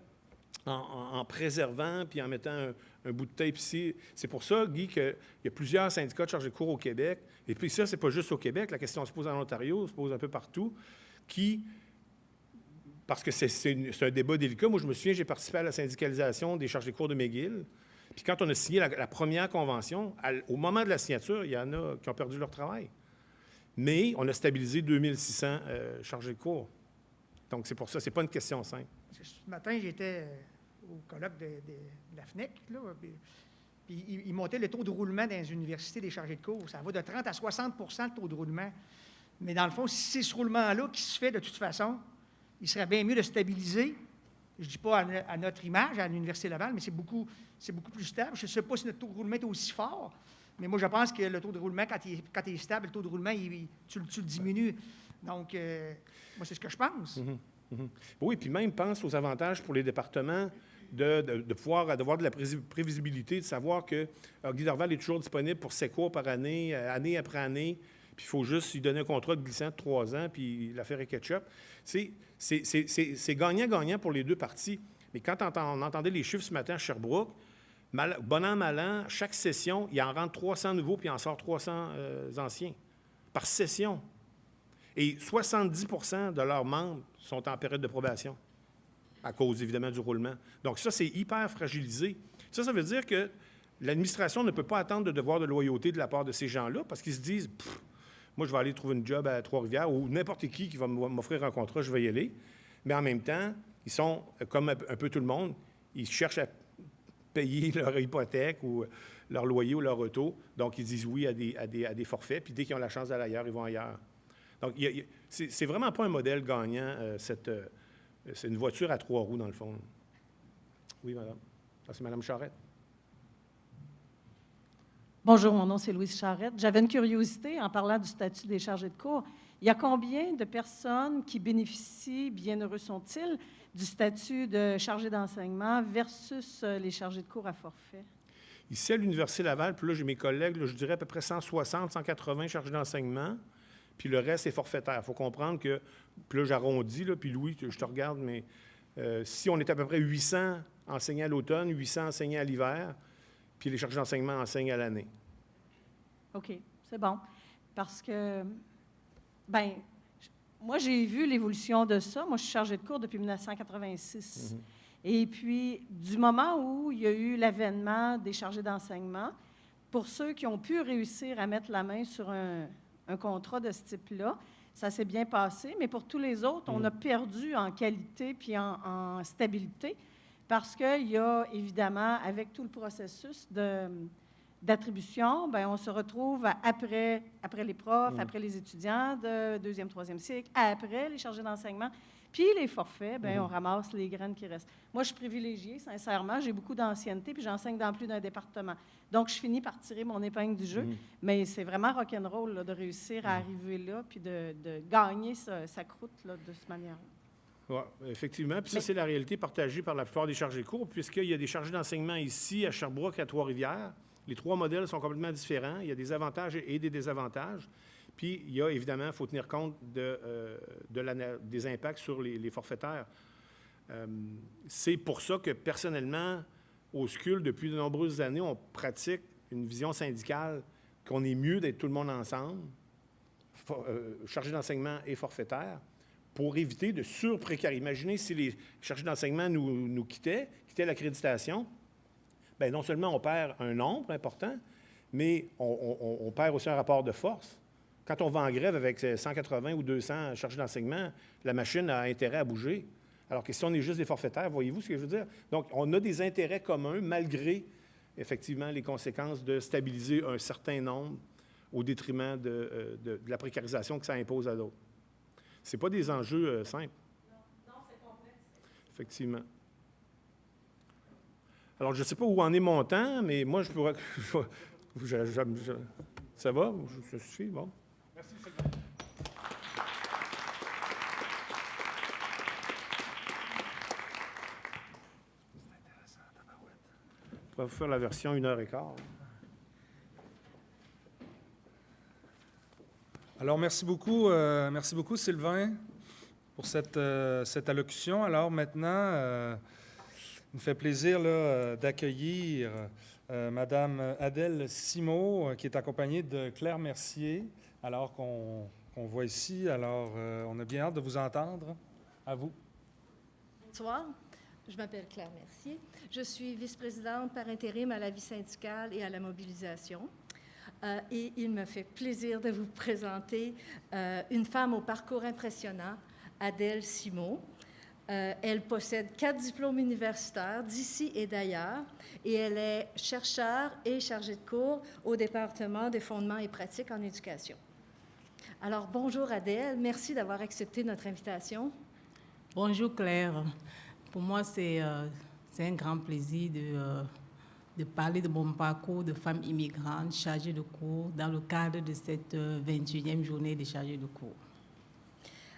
en préservant puis en mettant un bout de tape ici? C'est pour ça, Guy, qu'il y a plusieurs syndicats de chargés de cours au Québec, et puis ça, c'est pas juste au Québec, la question se pose en Ontario, se pose un peu partout, parce que c'est un débat délicat. Moi, je me souviens, j'ai participé à la syndicalisation des chargés de cours de McGill. Puis quand on a signé la première convention, au moment de la signature, il y en a qui ont perdu leur travail. Mais on a stabilisé 2600 chargés de cours. Donc, c'est pour ça, c'est pas une question simple. Ce matin, j'étais au colloque de la FNEC, là, puis ils montaient le taux de roulement dans les universités des chargés de cours. Ça va de 30 à 60 le taux de roulement. Mais dans le fond, si c'est ce roulement-là qui se fait de toute façon, il serait bien mieux de stabiliser. Je ne dis pas à notre image, à l'Université Laval, mais c'est beaucoup plus stable. Je ne sais pas si notre taux de roulement est aussi fort, mais moi, je pense que le taux de roulement, quand il est stable, le taux de roulement, tu le diminues. Donc, moi, c'est ce que je pense. Oui, puis même pense aux avantages pour les départements de pouvoir avoir de la prévisibilité, de savoir que Guy Dorval est toujours disponible pour 7 cours par année, année après année, puis il faut juste lui donner un contrat de glissant de 3 ans, puis l'affaire est ketchup. C'est gagnant-gagnant pour les deux parties. Mais quand on entendait les chiffres ce matin à Sherbrooke, bon an, mal an, chaque session, il en rentre 300 nouveaux, puis il en sort 300 anciens, par session. Et 70 de leurs membres sont en période de probation, à cause, évidemment, du roulement. Donc ça, c'est hyper fragilisé. Ça veut dire que l'administration ne peut pas attendre de devoir de loyauté de la part de ces gens-là, parce qu'ils se disent « moi, je vais aller trouver une job à Trois-Rivières, ou n'importe qui va m'offrir un contrat, je vais y aller ». Mais en même temps, ils sont, comme un peu tout le monde, ils cherchent à payer leur hypothèque ou leur loyer ou leur auto. Donc, ils disent oui à des forfaits, puis dès qu'ils ont la chance d'aller ailleurs, ils vont ailleurs. Donc, c'est vraiment pas un modèle gagnant, c'est une voiture à 3 roues, dans le fond. Oui, madame. Ça, c'est Mme Charette. Bonjour, mon nom, c'est Louise Charette. J'avais une curiosité en parlant du statut des chargés de cours. Il y a combien de personnes qui bénéficient, bienheureux sont-ils, du statut de chargé d'enseignement versus les chargés de cours à forfait? Ici, à l'Université Laval, puis là, j'ai mes collègues, là, je dirais à peu près 160, 180 chargés d'enseignement. Puis le reste est forfaitaire. Il faut comprendre que, puis là, j'arrondis, là, puis Louis, je te regarde, mais Si on est à peu près 800 enseignants à l'automne, 800 enseignants à l'hiver, puis les chargés d'enseignement enseignent à l'année. OK, c'est bon. Parce que, bien, moi, j'ai vu l'évolution de ça. Moi, je suis chargée de cours depuis 1986. Et puis, du moment où il y a eu l'avènement des chargés d'enseignement, pour ceux qui ont pu réussir à mettre la main sur un contrat de ce type-là, ça s'est bien passé. Mais pour tous les autres, on a perdu en qualité puis en stabilité parce qu'il y a, évidemment, avec tout le processus d'attribution, bien, on se retrouve après les profs, après les étudiants de deuxième, troisième cycle, après les chargés d'enseignement, puis les forfaits, bien, on ramasse les graines qui restent. Moi, je suis privilégiée, sincèrement. J'ai beaucoup d'ancienneté, puis j'enseigne dans plus d'un département. Donc, je finis par tirer mon épingle du jeu, mais c'est vraiment rock'n'roll là, de réussir à arriver là, puis de gagner sa croûte là, de cette manière-là. Oui, effectivement. Puis ça, c'est la réalité partagée par la plupart des chargés de cours, puisqu'il y a des chargés d'enseignement ici, à Sherbrooke, à Trois-Rivières. Les 3 modèles sont complètement différents. Il y a des avantages et des désavantages. Puis, il y a évidemment, il faut tenir compte des impacts sur les forfaitaires. C'est pour ça que, personnellement, au SCUL, depuis de nombreuses années, on pratique une vision syndicale qu'on est mieux d'être tout le monde ensemble, chargés d'enseignement et forfaitaires, pour éviter de surprécariser. Imaginez si les chargés d'enseignement nous quittaient l'accréditation. Bien, non seulement on perd un nombre important, mais on perd aussi un rapport de force. Quand on va en grève avec 180 ou 200 chargés d'enseignement, la machine a intérêt à bouger. Alors que si on est juste des forfaitaires, voyez-vous ce que je veux dire? Donc, on a des intérêts communs malgré, effectivement, les conséquences de stabiliser un certain nombre au détriment de la précarisation que ça impose à d'autres. Ce n'est pas des enjeux simples. Non, c'est complexe. Effectivement. Alors, je ne sais pas où en est mon temps, mais moi, je pourrais... ça va? Je suis? Bon. Merci, Sylvain. On va vous faire la version 1h15. Alors, merci beaucoup, Sylvain, pour cette allocution. Alors, maintenant, il me fait plaisir d'accueillir Mme Adèle Simot, qui est accompagnée de Claire Mercier, alors qu'on voit ici. Alors, on a bien hâte de vous entendre. À vous. Bonsoir. Je m'appelle Claire Mercier. Je suis vice-présidente par intérim à la vie syndicale et à la mobilisation. Et il me fait plaisir de vous présenter une femme au parcours impressionnant, Adèle Simot. Elle possède 4 diplômes universitaires d'ici et d'ailleurs, et elle est chercheure et chargée de cours au département des fondements et pratiques en éducation. Alors, bonjour Adèle, merci d'avoir accepté notre invitation. Bonjour Claire. Pour moi, c'est un grand plaisir de parler de mon parcours de femme immigrante chargée de cours dans le cadre de cette 21e journée des chargés de cours.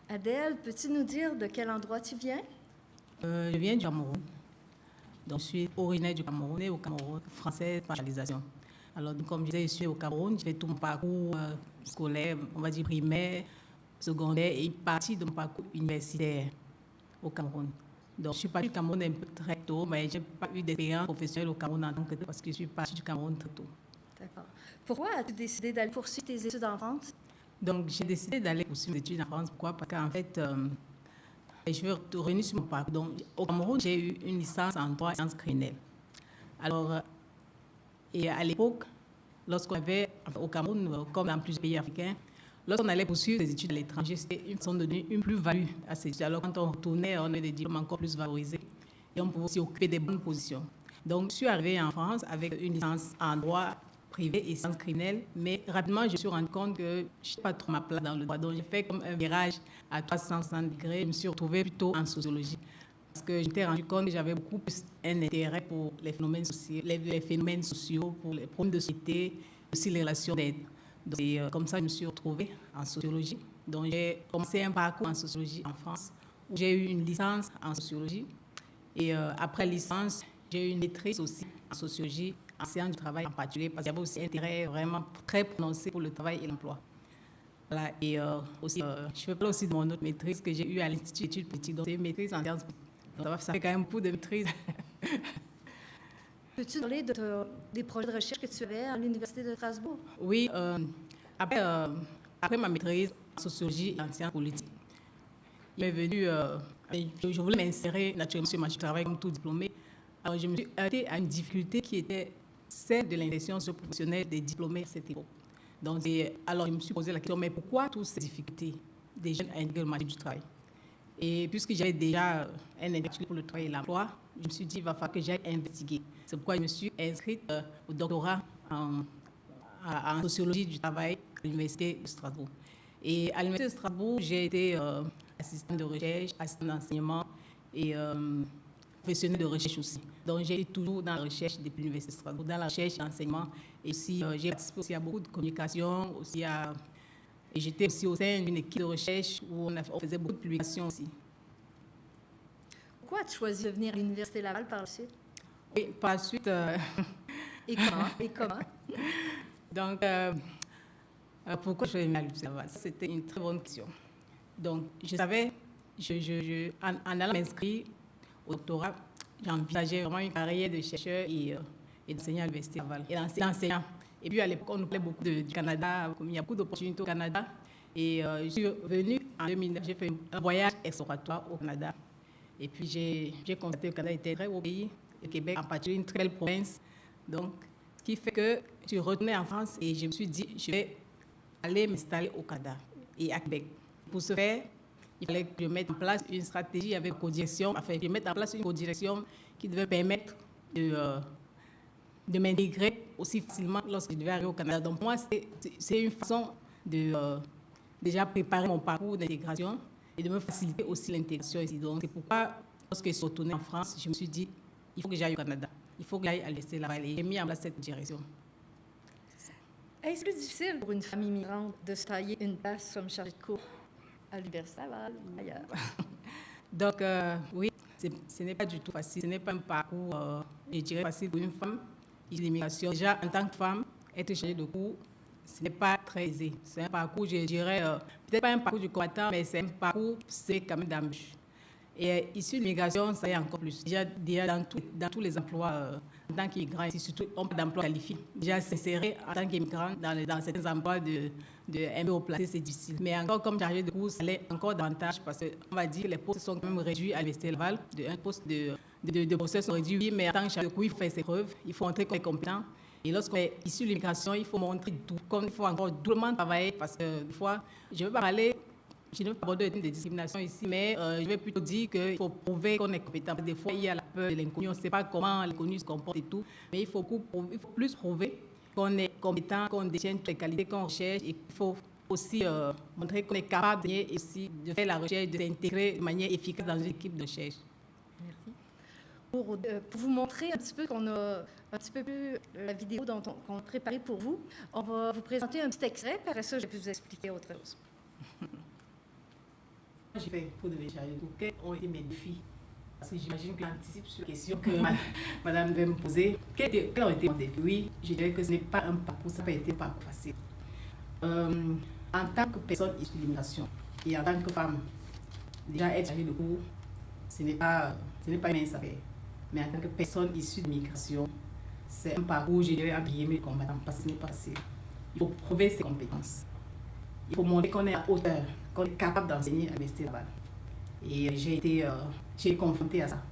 Adèle, peux-tu nous dire de quel endroit tu viens? Je viens du Cameroun. Donc, je suis originaire du Cameroun, et au Cameroun, français par naturalisation. Alors, comme je disais, je suis au Cameroun, je fais tout mon parcours scolaire, on va dire primaire, secondaire et une partie de mon parcours universitaire au Cameroun. Donc, je suis partie du Cameroun un peu très tôt, mais je n'ai pas eu d'expérience professionnelle au Cameroun en tant que tel parce que je suis partie du Cameroun très tôt. D'accord. Pourquoi as-tu décidé d'aller poursuivre tes études en France? Donc, j'ai décidé d'aller poursuivre mes études en France. Pourquoi? Parce qu'en fait, je vais revenir sur mon parcours. Donc, au Cameroun, j'ai eu une licence en droit et sciences criminelles. Alors, et à l'époque, lorsqu'on avait, au Cameroun, comme dans plusieurs pays africains, lorsqu'on allait poursuivre des études à l'étranger, c'était une façon de donner une plus-value à ces études. Alors, quand on retournait, on avait des diplômes encore plus valorisés et on pouvait aussi occuper des bonnes positions. Donc, je suis arrivée en France avec une licence en droit privé et sciences criminelles, mais rapidement, je me suis rendu compte que je n'ai pas trop ma place dans le droit. Donc, j'ai fait comme un virage à 360 degrés. Je me suis retrouvée plutôt en sociologie parce que je m'étais rendu compte que j'avais beaucoup plus un intérêt pour les phénomènes sociaux, pour les problèmes de société, aussi les relations d'aide. Donc, c'est comme ça que je me suis retrouvée en sociologie. Donc, j'ai commencé un parcours en sociologie en France, où j'ai eu une licence en sociologie. Et après licence, j'ai eu une maîtrise aussi en sociologie, en sciences du travail en particulier, parce qu'il y avait aussi un intérêt vraiment très prononcé pour le travail et l'emploi. Voilà. Et aussi, je fais parler aussi de mon autre maîtrise que j'ai eue à l'Institut d'études politiques. Donc, c'est une maîtrise en sciences Donc, ça fait quand même beaucoup de maîtrise. Peux-tu parler des projets de recherche que tu avais à l'Université de Strasbourg? Oui, après ma maîtrise en sociologie et en sciences politiques, il m'est venu, je voulais m'insérer naturellement sur le marché du travail comme tout diplômé. Alors, je me suis heurtée à une difficulté qui était celle de l'insertion socio-professionnelle des diplômés à cette époque. Donc, alors, je me suis posé la question, mais pourquoi toutes ces difficultés des jeunes à intégrer le marché du travail? Et puisque j'avais déjà un intérêt pour le travail et l'emploi, je me suis dit, il va falloir que j'aille investiguer. C'est pourquoi je me suis inscrite au doctorat en sociologie du travail à l'Université de Strasbourg. Et à l'Université de Strasbourg, j'ai été assistante de recherche, assistante d'enseignement et professionnelle de recherche aussi. Donc, j'ai été toujours dans la recherche depuis l'Université de Strasbourg, dans la recherche et l'enseignement. Et aussi, j'ai participé aussi à beaucoup de communication, aussi et j'étais aussi au sein d'une équipe de recherche où on faisait beaucoup de publications aussi. Pourquoi as-tu choisi de venir à l'Université Laval par la suite? Oui, par la suite... Et comment? Et comment? Donc, pourquoi je suis venue à l'Université Laval? C'était une très bonne question. Donc, je savais, en allant m'inscrire au doctorat, j'envisageais vraiment une carrière de chercheur et d'enseignant à l'Université Laval, et d'enseignant. Et puis, à l'époque, on nous parlait beaucoup du Canada, comme il y a beaucoup d'opportunités au Canada. Et je suis venue en 2009, j'ai fait un voyage exploratoire au Canada. Et puis, j'ai constaté que le Canada était un très beau pays, le Québec en particulier, une très belle province. Donc, ce qui fait que je suis retournée en France et je me suis dit, je vais aller m'installer au Canada et à Québec. Pour ce faire, il fallait que je mette en place une stratégie avec codirection, enfin, je mette en place une codirection qui devait permettre de m'intégrer aussi facilement lorsque je devais arriver au Canada. Donc, pour moi, c'est une façon de déjà préparer mon parcours d'intégration et de me faciliter aussi l'intégration ici. Donc, c'est pourquoi, lorsque je suis retournée en France, je me suis dit, il faut que j'aille au Canada. Il faut que j'aille à l'Université Laval. Et j'ai mis en place cette direction. Est-ce plus difficile pour une famille immigrante de se tailler une place comme chargée de cours à l'Université Laval ou ailleurs? Donc, oui, ce n'est pas du tout facile. Ce n'est pas un parcours, je dirais, facile pour une femme. L'immigration, déjà, en tant que femme, être chargée de cours, ce n'est pas très aisé. C'est un parcours, je dirais, peut-être pas un parcours du combattant, mais c'est un parcours, c'est quand même d'embûche. Et ici, l'immigration, ça y est encore plus. Déjà dans tous les emplois, en tant qu'immigrant, surtout on parle d'emplois qualifiés. Déjà, s'insérer en tant qu'immigrant dans certains emplois un peu haut placé, c'est difficile. Mais encore comme chargé de cours, ça l'est encore davantage parce qu'on va dire que les postes sont quand même réduits à l'Université Laval. Un poste de professeur sont réduits, oui, mais en tant que chargé de cours, il faut faire ses preuves, il faut montrer qu'on est compétent. Et lorsqu'on est issu de l'immigration, il faut montrer tout, comme il faut encore doublement travailler parce que des fois, je ne veux pas parler. Je ne veux pas aborder de discrimination ici, mais je vais plutôt dire qu'il faut prouver qu'on est compétent. Des fois, il y a la peur de l'inconnu, on ne sait pas comment l'inconnu se comporte et tout, mais il faut plus prouver qu'on est compétent, qu'on détient toutes les qualités qu'on recherche et qu'il faut aussi montrer qu'on est capable de faire la recherche, de s'intégrer de manière efficace dans une équipe de recherche. Merci. Pour vous montrer un petit peu qu'on a un petit peu plus la vidéo qu'on a préparée pour vous, on va vous présenter un petit extrait, puis après ça, je vais vous expliquer autre chose. J'ai fait pour de chargés de cours. Quels ont été mes défis? Parce que j'imagine que j'anticipe sur la question que madame devait me poser. Quels ont été mes défis? Oui, je dirais que ce n'est pas un parcours, ça n'a pas été un parcours facile. En tant que personne issue de l'immigration et en tant que femme, déjà être chargée de cours, ce n'est pas une mince affaire. Mais en tant que personne issue de l'immigration, c'est un parcours, je dirais, entre guillemets, combattant, parce que ce n'est pas facile. Il faut prouver ses compétences. Il faut montrer qu'on est à hauteur, qu'on est capable d'enseigner à l'Université Laval. Et j'ai été confrontée à ça.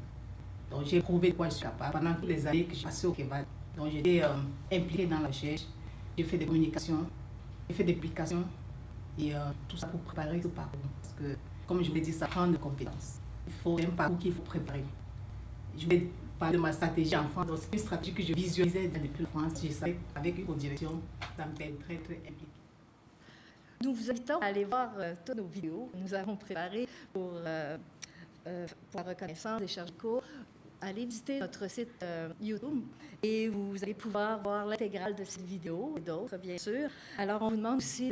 Donc j'ai prouvé de quoi je suis capable. Pendant toutes les années que j'ai passées au Québec, donc j'ai été impliquée dans la recherche, j'ai fait des communications, j'ai fait des publications, et tout ça pour préparer ce parcours. Parce que, comme je l'ai dit, ça prend de compétences. C'est un parcours qu'il faut préparer. Je vais parler de ma stratégie en France. C'est une stratégie que je visualisais depuis la France. Je savais qu'avec une direction, ça me permettrait d'être impliquée. Nous vous invitons à aller voir toutes nos vidéos que nous avons préparées pour la reconnaissance des chargés de cours. Allez visiter notre site YouTube et vous allez pouvoir voir l'intégrale de cette vidéo et d'autres, bien sûr. Alors, on vous demande aussi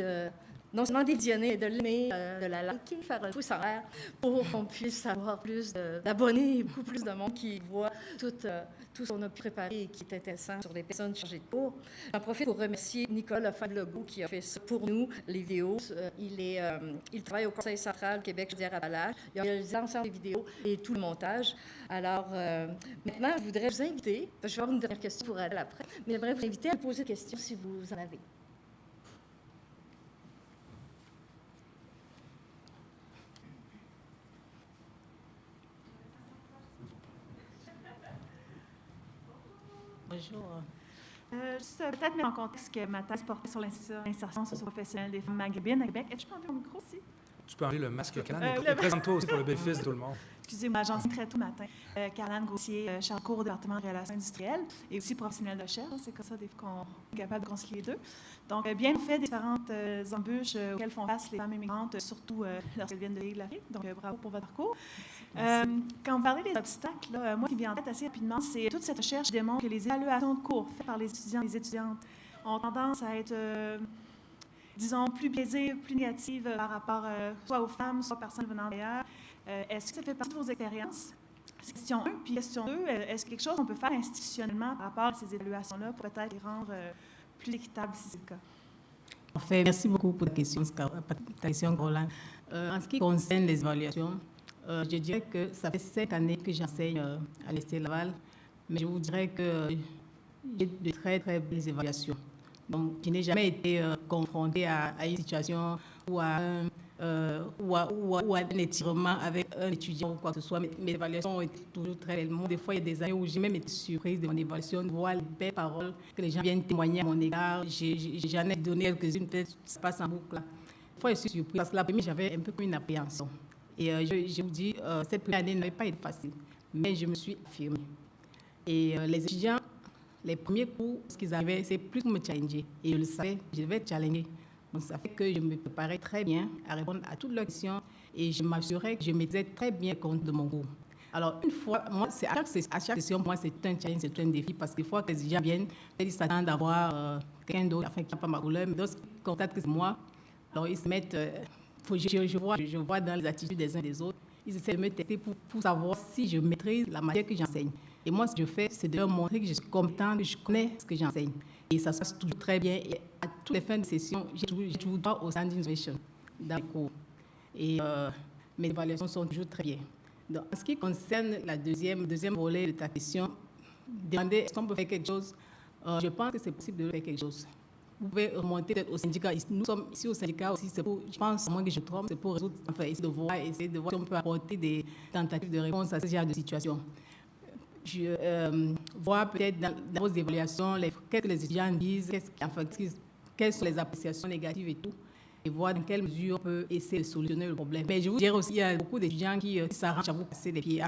non seulement de visionner, de l'aimer, de la liker, faire un pouce en l'air pour qu'on puisse avoir plus d'abonnés et beaucoup plus de monde qui voit tout ce qu'on a pu préparer et qui est intéressant sur les personnes chargées de cours. J'en profite pour remercier Nicolas Lefebvre-Legault qui a fait ça pour nous, les vidéos. Il travaille au Conseil central Québec-Chaudière-Appalaches. Il a réalisé l'ensemble des vidéos et tout le montage. Alors, maintenant, je voudrais vous inviter, je vais avoir une dernière question pour Adèle après, mais j'aimerais vous inviter à me poser des questions si vous en avez. Bonjour. Juste peut-être mettre en contexte que ma thèse portait sur l'insertion socio-professionnelle des femmes maghrébines à Québec. Est-ce que je peux enlever mon micro aussi? Tu peux enlever le masque, Caroline, et présente-toi aussi pour le bénéfice de tout le monde. Excusez-moi, j'en suis très tôt matin. Caroline Grossier, chargée de cours au département de relations industrielles et aussi professionnelle de chaire. C'est comme ça des fois qu'on est capable de concilier les deux. Donc, bien fait différentes embûches auxquelles font face les femmes immigrantes, surtout lorsqu'elles viennent de l'Afrique. Donc, bravo pour votre parcours. Quand vous parlez des obstacles, là, moi qui viens en tête assez rapidement, c'est toute cette recherche qui démontre que les évaluations de cours faites par les étudiants et les étudiantes ont tendance à être, disons, plus biaisées, plus négatives par rapport soit aux femmes, soit aux personnes venant d'ailleurs. Est-ce que ça fait partie de vos expériences? C'est question 1. Puis question 2, est-ce qu'il y a quelque chose qu'on peut faire institutionnellement par rapport à ces évaluations-là pour peut-être les rendre plus équitables si c'est le cas? Parfait. Merci beaucoup pour ta question, Roland. En ce qui concerne les évaluations, je dirais que ça fait 5 années que j'enseigne à l'Université Laval, mais je vous dirais que j'ai de très, très belles évaluations. Donc, je n'ai jamais été confrontée à une situation ou à un étirement avec un étudiant ou quoi que ce soit. Mes évaluations ont été toujours très belles. Des fois, il y a des années où j'ai même été surprise de mon évaluation, de voir les belles paroles que les gens viennent témoigner à mon égard. J'en ai donné quelques-unes, peut-être ça passe en boucle. Des fois, je suis surprise parce que la première, j'avais un peu comme une appréhension. Et je vous dis, cette première année n'avait pas été facile, mais je me suis affirmée. Et les étudiants, les premiers cours, ce qu'ils avaient, c'est plus pour me challenger. Et je le savais, je devais être challengée. Donc, ça fait que je me préparais très bien à répondre à toutes leurs questions et je m'assurais que je maîtrisais très bien compte de mon cours. Alors, une fois, moi, à chaque session, moi, c'est un challenge, c'est un défi parce que des fois que les étudiants viennent, ils s'attendent d'avoir quelqu'un d'autre, enfin, qui n'a pas ma couleur, mais lorsqu'ils constatent que c'est moi, alors ils se mettent... Je vois dans les attitudes des uns des autres, ils essaient de me tester pour savoir si je maîtrise la matière que j'enseigne. Et moi, ce que je fais, c'est de leur montrer que je suis compétente, que je connais ce que j'enseigne. Et ça se passe toujours très bien. Et à toutes les fins de session, j'ai toujours droit au standing ovation dans les cours. Et mes évaluations sont toujours très bien. Donc, en ce qui concerne la deuxième volet de ta question, demander est-ce qu'on peut faire quelque chose, je pense que c'est possible de faire quelque chose. Vous pouvez remonter peut-être au syndicat. Nous sommes ici au syndicat aussi, c'est pour, je pense, à moins que je trompe, c'est pour résoudre, enfin, essayer de voir si on peut apporter des tentatives de réponse à ce genre de situation. Je vois peut-être dans vos évaluations, qu'est-ce que les étudiants disent, quelles sont les appréciations négatives et tout, et voir dans quelle mesure on peut essayer de solutionner le problème. Mais je vous dirais aussi, il y a beaucoup d'étudiants qui s'arrangent à vous casser les pieds,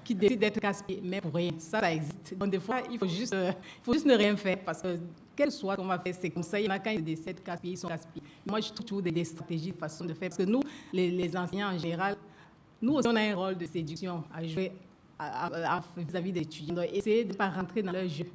qui décident d'être casse-pieds, mais pour rien. Ça existe. Donc des fois, il faut juste ne rien faire, parce que quel soit qu'on va faire, c'est comme ça. Il y en a quand ils décident de casse-pieds, ils sont casse-pieds. Moi, je trouve toujours des stratégies, de façon de faire, parce que nous, les enseignants en général, nous aussi, on a un rôle de séduction à jouer vis-à-vis des étudiants. Donc, essayer de ne pas rentrer dans leur jeu.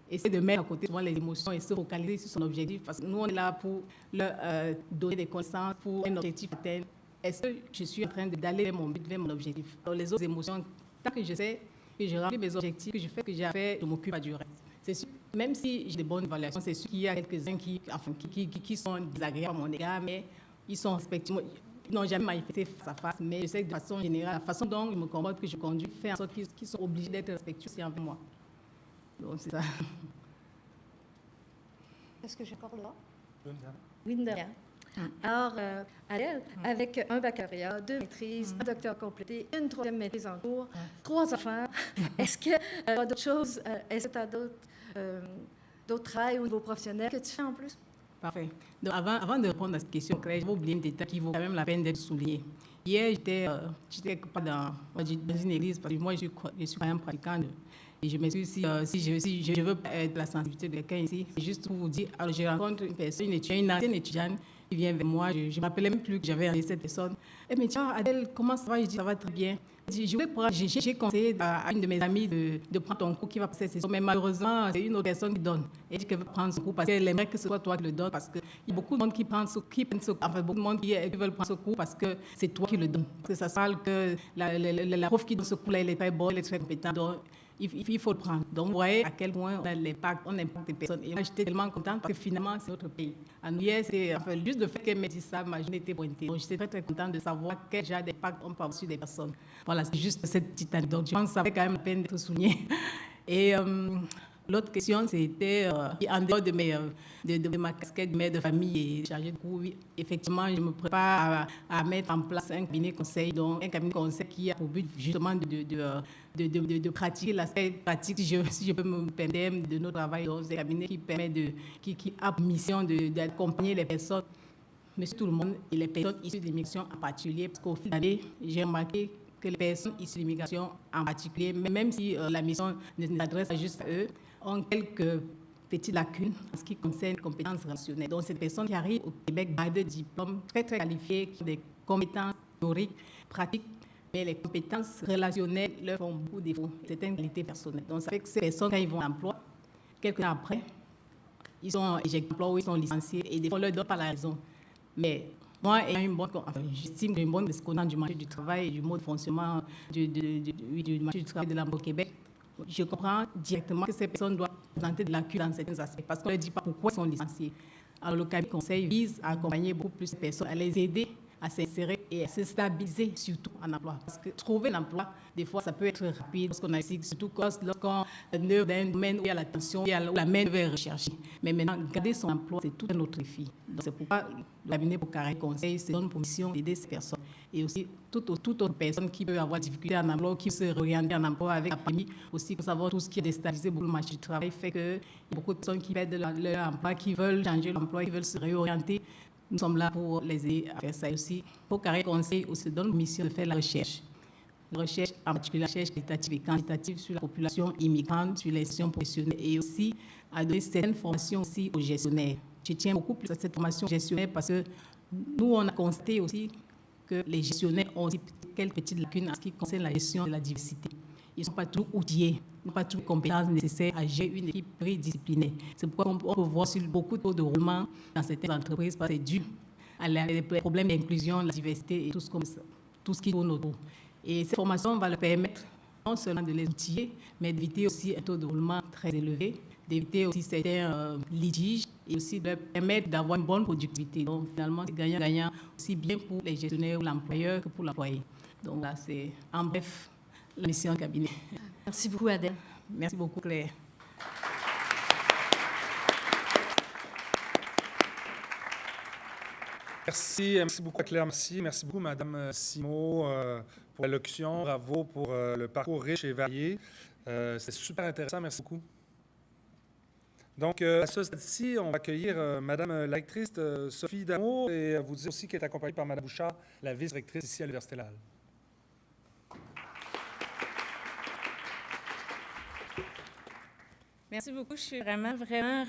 Essayer de mettre à côté souvent les émotions et se focaliser sur son objectif. Parce que nous, on est là pour leur donner des connaissances, pour un objectif atteint. Est-ce que je suis en train d'aller vers mon but, vers mon objectif? Donc, les autres émotions, tant que je sais que je remplis mes objectifs, que je fais ce que j'ai à faire, je m'occupe pas du reste. C'est sûr, même si j'ai des bonnes évaluations, c'est sûr qu'il y a quelques-uns qui sont désagréables à mon égard, mais ils sont respectivement... Ils n'ont jamais manifesté face à face, mais je sais que de façon générale, la façon dont ils me comportent, que je conduis, fait en sorte qu'ils sont obligés d'être respectueux envers moi. Donc, c'est ça. Est-ce que j'ai encore là? Oui, une dernière. Alors, Adèle, avec un baccalauréat, 2 maîtrises, un doctorat complété, une 3e maîtrise en cours, 3 enfants, est-ce que tu as d'autres choses, est-ce que tu as d'autres travails au niveau professionnel que tu fais en plus? Parfait. Donc, avant de répondre à cette question, je vais oublier un détail qui vaut quand même la peine d'être souligné. Hier, j'étais dans une église, parce que moi, je suis quand même pratiquant. Et je m'excuse si je veux être la sensibilité de quelqu'un ici. C'est juste pour vous dire, alors je rencontre une personne, une ancienne étudiante, il vient vers moi. Je ne me rappelais même plus que j'avais envoyé cette personne. Elle me dit, ah, Adèle, comment ça va? Je dis, ça va très bien. J'ai conseillé à une de mes amies de prendre ton cours qui va passer cette session, mais malheureusement, c'est une autre personne qui donne. Elle dit qu'elle veut prendre son cours parce qu'elle aimerait que ce soit toi qui le donne, parce qu'il y a beaucoup de monde qui prennent ce cours, enfin beaucoup de monde qui veulent prendre ce cours parce que c'est toi qui le donnes. Parce que ça se parle que la prof qui donne ce cours-là, elle est très bonne, elle est très compétente. Donc, il faut le prendre. Donc, vous voyez à quel point on impacte les personnes. Et moi, j'étais tellement contente parce que finalement, c'est notre pays. À nous, c'est juste le fait qu'elle me dise ça, ma journée était pointée. Donc, j'étais très, très contente de savoir quel genre d'impact on peut avoir sur des personnes. Voilà, c'est juste cette petite anecdote. Je pense que ça valait quand même la peine d'être souligné. Et l'autre question, c'était, en dehors de ma casquette de mère de famille et chargée de cours, oui, effectivement, je me prépare à mettre en place un cabinet conseil, donc un cabinet conseil qui a pour but justement de pratiquer l'aspect pratique, si je peux me permettre, de notre travail. Donc, c'est un cabinet qui a pour mission d'accompagner les personnes, monsieur tout le monde, et les personnes issues de l'immigration en particulier, parce qu'au fil des années, j'ai remarqué que les personnes issues de l'immigration en particulier, même si la mission ne s'adresse pas juste à eux, ont quelques petites lacunes en ce qui concerne les compétences relationnelles. Donc, ces personnes qui arrivent au Québec avec des diplômes très, très qualifiés, qui ont des compétences théoriques, pratiques, mais les compétences relationnelles leur font beaucoup de défauts, certaines qualités personnelles. Donc, ça fait que ces personnes, quand ils vont à l'emploi, quelques temps après, ils sont éjectés d'emploi ou ils sont licenciés et des fois, on ne leur donne pas la raison. Mais moi, j'estime que j'ai une bonne connaissance du marché du travail et du mode de fonctionnement du marché du travail de l'emploi au Québec. Je comprends directement que ces personnes doivent présenter de lacunes dans certains aspects parce qu'on ne leur dit pas pourquoi ils sont licenciés. Alors, le cabinet conseil vise à accompagner beaucoup plus de personnes, à les aider à s'insérer et à se stabiliser, surtout en emploi. Parce que trouver un emploi, des fois, ça peut être rapide, lorsqu'on a ici, surtout lorsqu'on est dans un domaine où il y a la tension, où la main veut rechercher. Mais maintenant, garder son emploi, c'est tout un autre défi. Donc, c'est pourquoi le cabinet pour carré conseil se donne pour mission d'aider ces personnes. Et aussi, toute autre personne qui peut avoir difficulté en emploi, qui se réorienter en emploi avec la pandémie, aussi pour savoir tout ce qui est déstabilisé beaucoup le marché du travail, fait qu'il y a beaucoup de personnes qui perdent leur emploi, qui veulent changer l'emploi, qui veulent se réorienter. Nous sommes là pour les aider à faire ça aussi. Pour Carré Conseil, on se donne la mission de faire la recherche. La recherche, en particulier la recherche qualitative et quantitative sur la population immigrante, sur les institutions professionnelles et aussi à donner certaines formations aussi aux gestionnaires. Je tiens beaucoup plus à cette formation gestionnaire parce que nous, on a constaté aussi que les gestionnaires ont aussi quelques petites lacunes en ce qui concerne la gestion de la diversité. Ils ne sont pas tous outillés, ils n'ont pas toutes les compétences nécessaires à gérer une équipe pluridisciplinaire. C'est pourquoi on peut voir sur beaucoup de taux de roulement dans certaines entreprises parce que c'est dû à les problèmes d'inclusion, la diversité et tout ce qui tourne autour. Et cette formation va leur permettre non seulement de les outiller, mais d'éviter aussi un taux de roulement très élevé, d'éviter aussi certains litiges et aussi de leur permettre d'avoir une bonne productivité. Donc finalement, c'est gagnant-gagnant aussi bien pour les gestionnaires ou l'employeur que pour l'employé. Donc là, c'est en bref la mission cabinet. Merci beaucoup, Adèle. Merci beaucoup, Claire. Merci beaucoup, Claire. Merci beaucoup, Madame Simot, pour l'allocution. Bravo pour le parcours riche et varié. C'est super intéressant. Merci beaucoup. Donc, à ce stade-ci, on va accueillir Madame la rectrice Sophie Damour et vous dire aussi qu'elle est accompagnée par Madame Bouchard, la vice-rectrice ici à l'Université Laval. Merci beaucoup. Je suis vraiment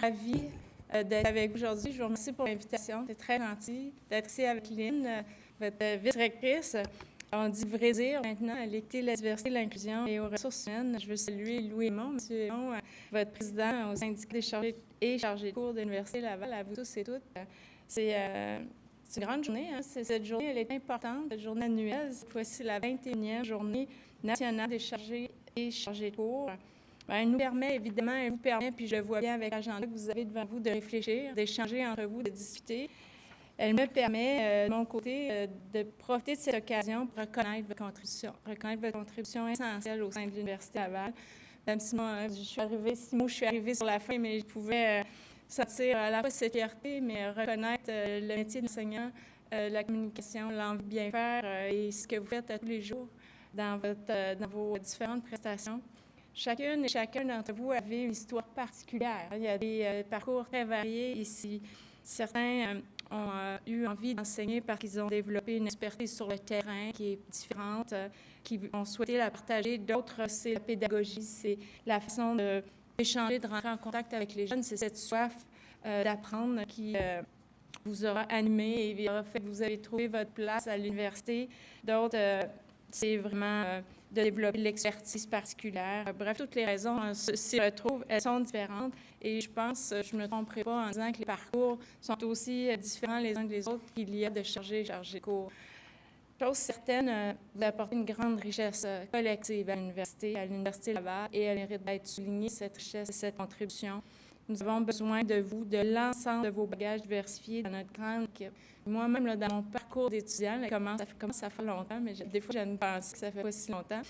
ravie d'être avec vous aujourd'hui. Je vous remercie pour l'invitation. C'est très gentil d'être ici avec Lynn, votre vice-rectrice. On dit vrai dire maintenant à l'équité, la diversité, l'inclusion et aux ressources humaines. Je veux saluer Louis Aymon, M. Aymon, votre président au syndicat des chargés et chargés de cours de l'Université Laval, à vous tous et toutes. C'est une grande journée. Hein? Cette journée, elle est importante, cette journée annuelle. Cette fois-ci, la 21e journée nationale des chargés et chargés de cours. Elle nous permet, évidemment, elle vous permet, puis je le vois bien avec l'agenda que vous avez devant vous, de réfléchir, d'échanger entre vous, de discuter. Elle me permet, de mon côté, de profiter de cette occasion pour reconnaître votre contribution essentielle au sein de l'Université Laval. Madame Simon, je suis arrivée sur la fin, mais je pouvais sentir à la fois cette fierté, mais reconnaître le métier d'enseignant, la communication, l'envie de bien faire et ce que vous faites tous les jours dans vos différentes prestations. Chacune et chacun d'entre vous avait une histoire particulière. Il y a des parcours très variés ici. Certains ont eu envie d'enseigner parce qu'ils ont développé une expertise sur le terrain qui est différente, qui ont souhaité la partager. D'autres, c'est la pédagogie, c'est la façon d'échanger, de rentrer en contact avec les jeunes. C'est cette soif d'apprendre qui vous aura animé et aura fait que vous avez trouvé votre place à l'université. D'autres, c'est vraiment de développer l'expertise particulière. Bref, toutes les raisons s'y retrouvent, elles sont différentes. Et je pense, je ne me tromperai pas en disant que les parcours sont aussi différents les uns que les autres qu'il y a de chargés et chargés de cours. Chose certaine, vous apportez une grande richesse collective à l'Université Laval, et elle mérite d'être soulignée, cette richesse et cette contribution. Nous avons besoin de vous, de l'ensemble de vos bagages diversifiés dans notre grande équipe. Moi-même, là, dans mon parcours d'étudiant, ça fait longtemps, mais des fois, je ne pense que ça fait pas si longtemps.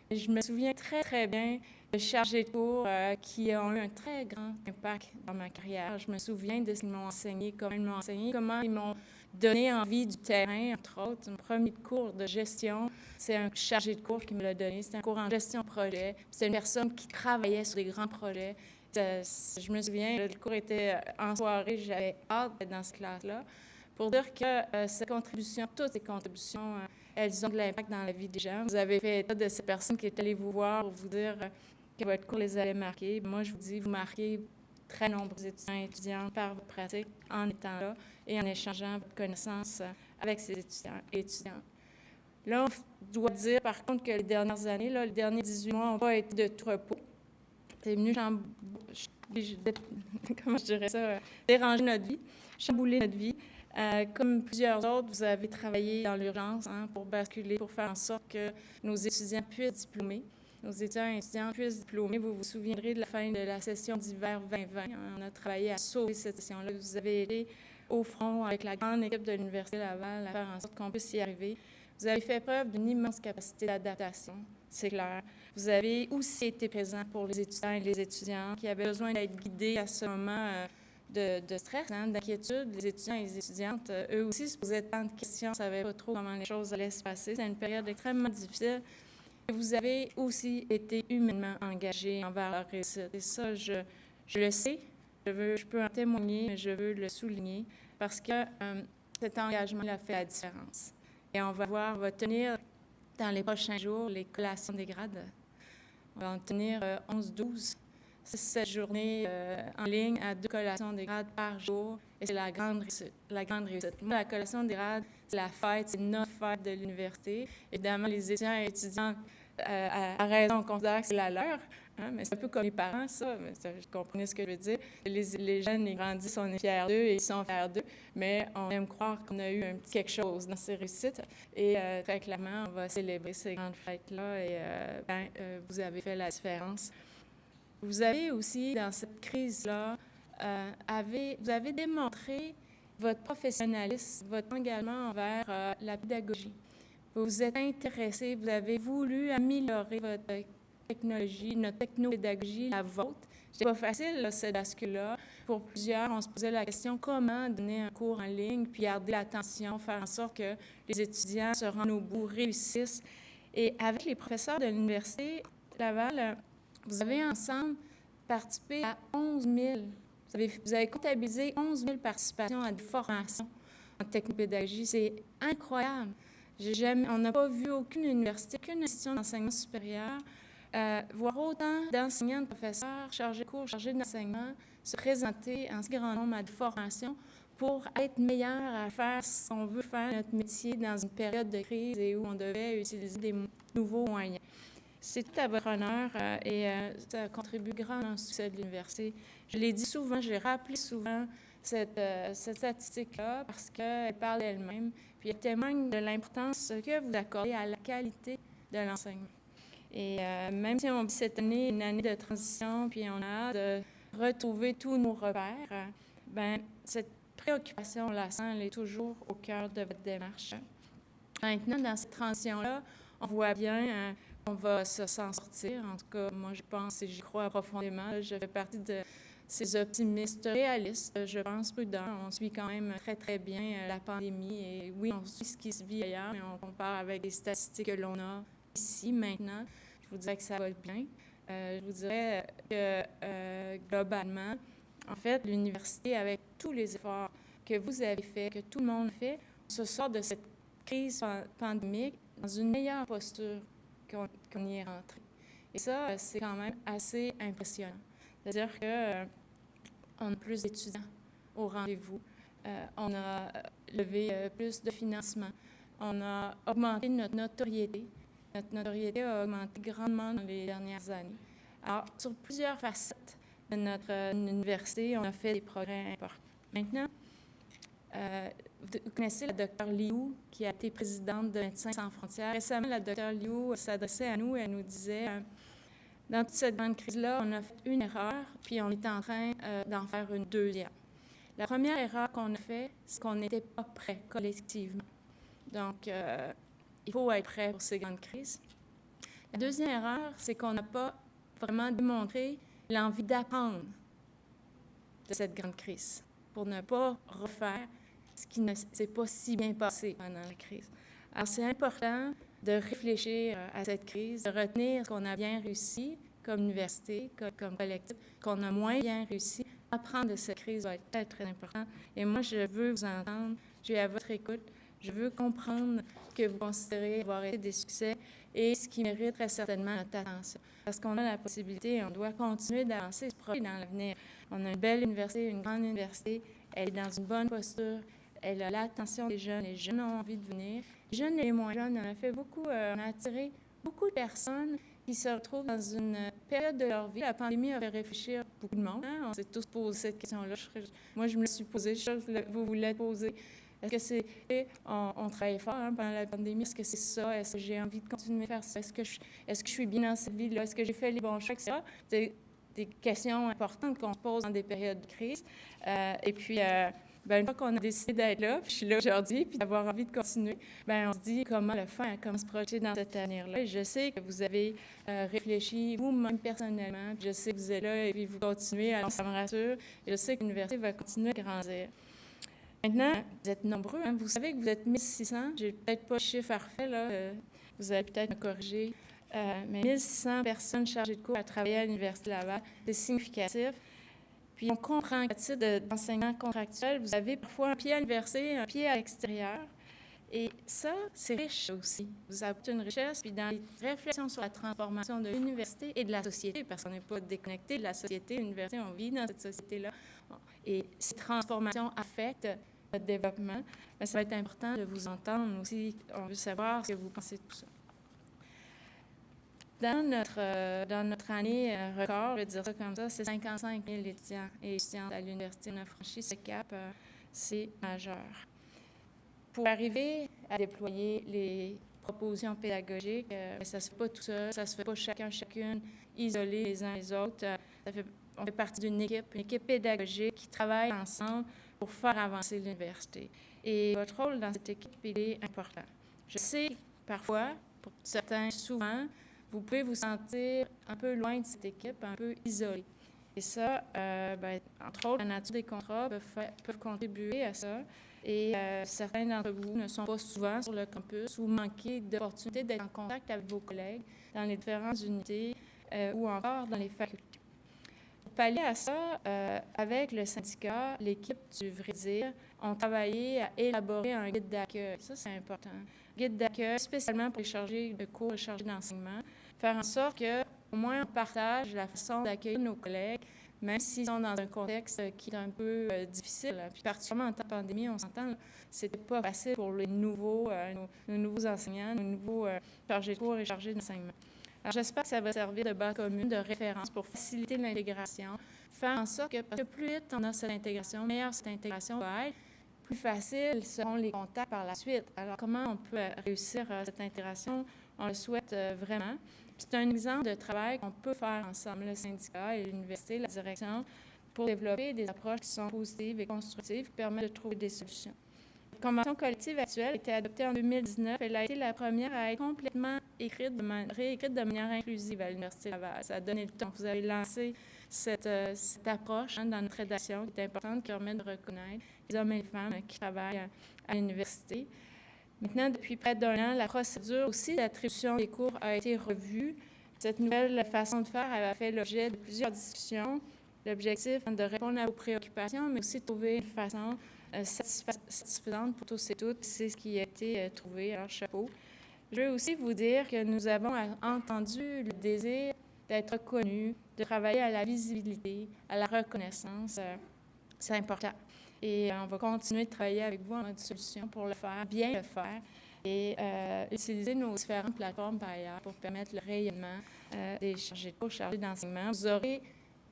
Et je me souviens très, très bien de chargés de cours qui ont eu un très grand impact dans ma carrière. Je me souviens de ce qu'ils m'ont enseigné, comment ils m'ont donné envie du terrain, entre autres. Mon premier cours de gestion, c'est un chargé de cours qui me l'a donné. C'était un cours en gestion de projet. C'était une personne qui travaillait sur des grands projets. Je me souviens, le cours était en soirée, j'avais hâte d'être dans cette classe-là, pour dire que toutes ces contributions, elles ont de l'impact dans la vie des gens. Vous avez fait état de ces personnes qui étaient allées vous voir pour vous dire que votre cours les avait marqués. Moi, je vous dis, vous marquez très nombreux étudiants et étudiantes par votre pratique en étant là et en échangeant votre connaissance avec ces étudiants et étudiantes. Là, on doit dire, par contre, que les dernières années, les derniers 18 mois n'ont pas été de tout repos. C'est venu déranger notre vie, chambouler notre vie. Comme plusieurs autres, vous avez travaillé dans l'urgence pour basculer, pour faire en sorte que nos étudiants puissent diplômer. Nos étudiants et étudiantes puissent diplômer. Vous vous souviendrez de la fin de la session d'hiver 2020. On a travaillé à sauver cette session-là. Vous avez été au front avec la grande équipe de l'Université Laval à faire en sorte qu'on puisse y arriver. Vous avez fait preuve d'une immense capacité d'adaptation, c'est clair. Vous avez aussi été présent pour les étudiants et les étudiantes qui avaient besoin d'être guidés à ce moment de stress, d'inquiétude. Les étudiants et les étudiantes, eux aussi, se posaient tant de questions, ne savaient pas trop comment les choses allaient se passer. C'était une période extrêmement difficile. Et vous avez aussi été humainement engagés envers leur réussite. Et ça, je le sais, je peux en témoigner, mais je veux le souligner parce que cet engagement a fait la différence. Et on va tenir dans les prochains jours les collations des grades. On va en tenir 11-12. C'est cette journée en ligne à 2 collations des grades par jour. Et c'est la grande réussite. Moi, la collation des grades, c'est la fête, c'est notre fête de l'université. Évidemment, les étudiants et étudiantes, à raison, on considère que c'est la leur. Mais c'est un peu comme les parents, ça. Vous comprenez ce que je veux dire. Les jeunes, ils grandissent, on est fiers d'eux et ils sont fiers d'eux. Mais on aime croire qu'on a eu un petit quelque chose dans ces réussites. Et très clairement, on va célébrer ces grandes fêtes-là. Et vous avez fait la différence. Vous avez aussi, dans cette crise-là, vous avez démontré votre professionnalisme, votre engagement envers la pédagogie. Vous vous êtes intéressé, vous avez voulu améliorer votre technologie, notre technopédagogie, la vôtre. C'était pas facile, là, cette bascule-là. Pour plusieurs, on se posait la question comment donner un cours en ligne, puis garder l'attention, faire en sorte que les étudiants se rendent au bout, réussissent. Et avec les professeurs de l'Université Laval, vous avez ensemble participé à 11 000. Vous avez comptabilisé 11 000 participations à des formations en technopédagogie. C'est incroyable. On n'a pas vu aucune université, aucune institution d'enseignement supérieur voir autant d'enseignants, de professeurs, chargés de cours, chargés d'enseignement se présenter en si grand nombre à des formations pour être meilleurs à faire ce qu'on veut faire, notre métier, dans une période de crise et où on devait utiliser des nouveaux moyens. C'est tout à votre honneur et ça contribue grandement au succès de l'université. Je l'ai dit souvent, j'ai rappelé souvent cette statistique-là parce qu'elle parle d'elle-même, puis elle témoigne de l'importance que vous accordez à la qualité de l'enseignement. Et même si on vit cette année une année de transition, puis on a hâte de retrouver tous nos repères, cette préoccupation, on la sent, elle est toujours au cœur de votre démarche. Maintenant, dans cette transition-là, on voit bien qu'on va s'en sortir. En tout cas, moi, je pense et j'y crois profondément. Je fais partie de ces optimistes réalistes, je pense, prudents. On suit quand même très, très bien la pandémie. Et oui, on suit ce qui se vit ailleurs, mais on compare avec les statistiques que l'on a ici, maintenant. Je vous dirais que ça va bien. Je vous dirais que, globalement, en fait, l'université, avec tous les efforts que vous avez faits, que tout le monde fait, on se sort de cette crise pandémique dans une meilleure posture qu'on y est rentré. Et ça, c'est quand même assez impressionnant. C'est-à-dire qu'on a plus d'étudiants au rendez-vous. On a levé plus de financement. On a augmenté notre notoriété. Notre notoriété a augmenté grandement dans les dernières années. Alors, sur plusieurs facettes de notre université, on a fait des progrès importants. Maintenant, vous connaissez la Dr Liu, qui a été présidente de Médecins sans frontières. Récemment, la Dr Liu s'adressait à nous et elle nous disait dans toute cette grande crise-là, on a fait une erreur, puis on est en train d'en faire une deuxième. La première erreur qu'on a faite, c'est qu'on n'était pas prêt collectivement. Donc, il faut être prêt pour ces grandes crises. La deuxième erreur, c'est qu'on n'a pas vraiment démontré l'envie d'apprendre de cette grande crise pour ne pas refaire ce qui ne s'est pas si bien passé pendant la crise. Alors, c'est important de réfléchir à cette crise, de retenir ce qu'on a bien réussi comme université, comme collectif, qu'on a moins bien réussi. Apprendre de cette crise va être très, très important. Et moi, je veux vous entendre, je suis à votre écoute, je veux comprendre que vous considérez avoir été des succès et ce qui mérite très certainement notre attention. Parce qu'on a la possibilité, on doit continuer d'avancer ce projet dans l'avenir. On a une belle université, une grande université, elle est dans une bonne posture, elle a l'attention des jeunes, les jeunes ont envie de venir. Les jeunes et les moins jeunes, on a fait beaucoup, on a attiré beaucoup de personnes qui se retrouvent dans une période de leur vie. La pandémie a fait réfléchir beaucoup de monde. Hein? On s'est tous posé cette question-là. Moi, je me la suis posée, je sais que vous l'avez posée. Est-ce que c'est... On travaille fort pendant la pandémie. Est-ce que c'est ça? Est-ce que j'ai envie de continuer à faire ça? Est-ce que je suis bien dans cette vie-là? Est-ce que j'ai fait les bons choix, etc.? C'est des questions importantes qu'on se pose dans des périodes de crise. Et puis, une fois qu'on a décidé d'être là, puis je suis là aujourd'hui, puis d'avoir envie de continuer, on se dit comment le faire, comment se projeter dans cet avenir-là. Et je sais que vous avez réfléchi, vous-même personnellement, puis je sais que vous êtes là et puis vous continuez, alors ça me rassure. Je sais que l'université va continuer à grandir. Maintenant, vous êtes nombreux, hein? Vous savez que vous êtes 1600, j'ai peut-être pas le chiffre parfait, là, vous allez peut-être me corriger, mais 1600 personnes chargées de cours à travailler à l'Université Laval, c'est significatif. Puis on comprend qu'à titre d'enseignant contractuel, vous avez parfois un pied à l'université, un pied à l'extérieur. Et ça, c'est riche aussi. Vous apportez une richesse, puis dans les réflexions sur la transformation de l'université et de la société, parce qu'on n'est pas déconnecté de la société, l'université, on vit dans cette société-là. Et ces transformations affectent notre développement. Ça va être important de vous entendre aussi. On veut savoir ce que vous pensez de tout ça. Dans notre année record, je vais dire ça comme ça, c'est 55 000 étudiants et étudiantes à l'université. On a franchi ce cap, c'est majeur. Pour arriver à déployer les propositions pédagogiques, ça ne se fait pas tout seul, ça ne se fait pas chacune, isolés les uns les autres. On fait partie d'une équipe pédagogique qui travaille ensemble pour faire avancer l'université. Et votre rôle dans cette équipe, il est important. Je sais, parfois, pour certains, souvent, vous pouvez vous sentir un peu loin de cette équipe, un peu isolé. Et ça, entre autres, la nature des contrats peuvent contribuer à ça. Et certains d'entre vous ne sont pas souvent sur le campus ou manquent d'opportunités d'être en contact avec vos collègues dans les différentes unités ou encore dans les facultés. Pour pallier à ça, avec le syndicat, l'équipe du Vrai Dire ont travaillé à élaborer un guide d'accueil. Ça, c'est important. Guide d'accueil spécialement pour les chargés de cours et chargés d'enseignement. Faire en sorte qu'au moins on partage la façon d'accueillir nos collègues, même s'ils sont dans un contexte qui est un peu difficile. Puis particulièrement en temps de pandémie, on s'entend, c'était pas facile pour les nouveaux, nos nouveaux enseignants, nos nouveaux chargés de cours et chargés d'enseignement. Alors j'espère que ça va servir de base commune, de référence pour faciliter l'intégration, faire en sorte que, parce que plus vite on a cette intégration, meilleure cette intégration va être, plus facile seront les contacts par la suite. Alors comment on peut réussir cette intégration? On le souhaite vraiment. C'est un exemple de travail qu'on peut faire ensemble, le syndicat et l'université, la direction, pour développer des approches qui sont positives et constructives, qui permettent de trouver des solutions. La convention collective actuelle a été adoptée en 2019. Elle a été la première à être complètement réécrite de manière inclusive à l'Université Laval. Ça a donné le temps. Vous avez lancé cette approche dans notre rédaction qui est importante, qui permet de reconnaître les hommes et les femmes qui travaillent à l'université. Maintenant, depuis près d'un an, la procédure aussi d'attribution des cours a été revue. Cette nouvelle façon de faire a fait l'objet de plusieurs discussions. L'objectif est de répondre à vos préoccupations, mais aussi de trouver une façon satisfaisante pour tous et toutes. C'est ce qui a été trouvé. Alors, chapeau. Je veux aussi vous dire que nous avons entendu le désir d'être reconnus, de travailler à la visibilité, à la reconnaissance. C'est important. Et on va continuer de travailler avec vous en mode solution pour le faire, bien le faire, et utiliser nos différentes plateformes par ailleurs pour permettre le rayonnement des chargés de cours, chargés d'enseignement. Vous aurez,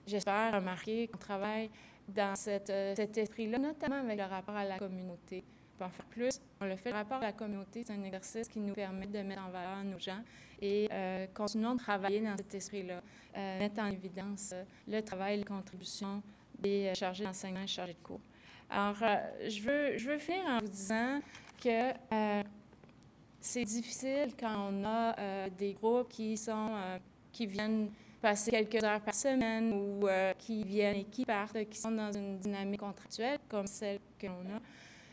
j'espère, remarqué qu'on travaille dans cet esprit-là, notamment avec le rapport à la communauté. Pour en faire plus, on le fait. Le rapport à la communauté, c'est un exercice qui nous permet de mettre en valeur nos gens et continuons de travailler dans cet esprit-là, mettre en évidence le travail, les contributions des chargés d'enseignement et chargés de cours. Alors, je veux finir en vous disant que c'est difficile quand on a des groupes qui viennent passer quelques heures par semaine ou qui viennent et qui partent, qui sont dans une dynamique contractuelle comme celle que l'on a,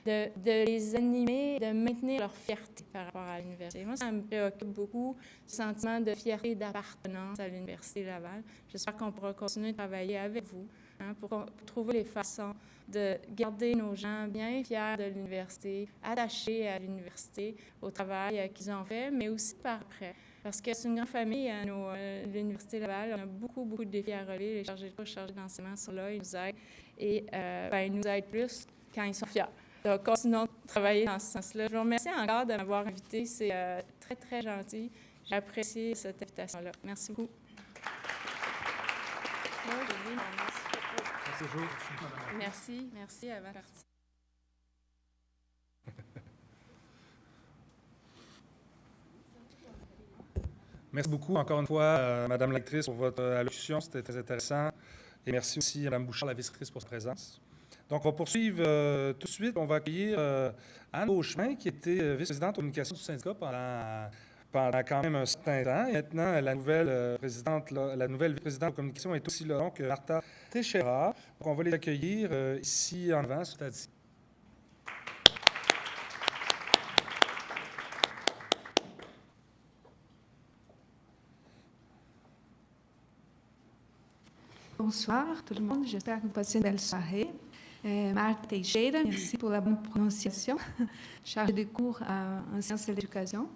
de les animer, de maintenir leur fierté par rapport à l'université. Moi, ça me préoccupe beaucoup, le sentiment de fierté et d'appartenance à l'Université Laval. J'espère qu'on pourra continuer de travailler avec vous pour trouver les façons de garder nos gens bien fiers de l'université, attachés à l'université, au travail qu'ils ont fait, mais aussi par après. Parce que c'est une grande famille, l'Université Laval. On a beaucoup, beaucoup de défis à relever. Les chargés de cours, les chargés d'enseignement sont là, ils nous aident. Et ils nous aident plus quand ils sont fiers. Donc, continuons de travailler dans ce sens-là. Je vous remercie encore de m'avoir invité. C'est très, très gentil. J'ai apprécié cette invitation-là. Merci beaucoup. Merci avant de partir. Merci beaucoup encore une fois, Madame la rectrice, pour votre allocution. C'était très intéressant. Et merci aussi à Mme Bouchard, la vice-rectrice, pour sa présence. Donc, on va poursuivre tout de suite. On va accueillir Anne Beauchemin, qui était vice-présidente de communication du syndicat pendant quand même un certain temps. Et maintenant, la nouvelle vice-présidente de communication est aussi là, donc Martha Teixeira. Donc, on va les accueillir ici en avant, sur ta dit. Bonsoir tout le monde, j'espère que vous passez une belle soirée. Martha Teixeira, merci pour la bonne prononciation, chargée de cours en sciences de l'éducation.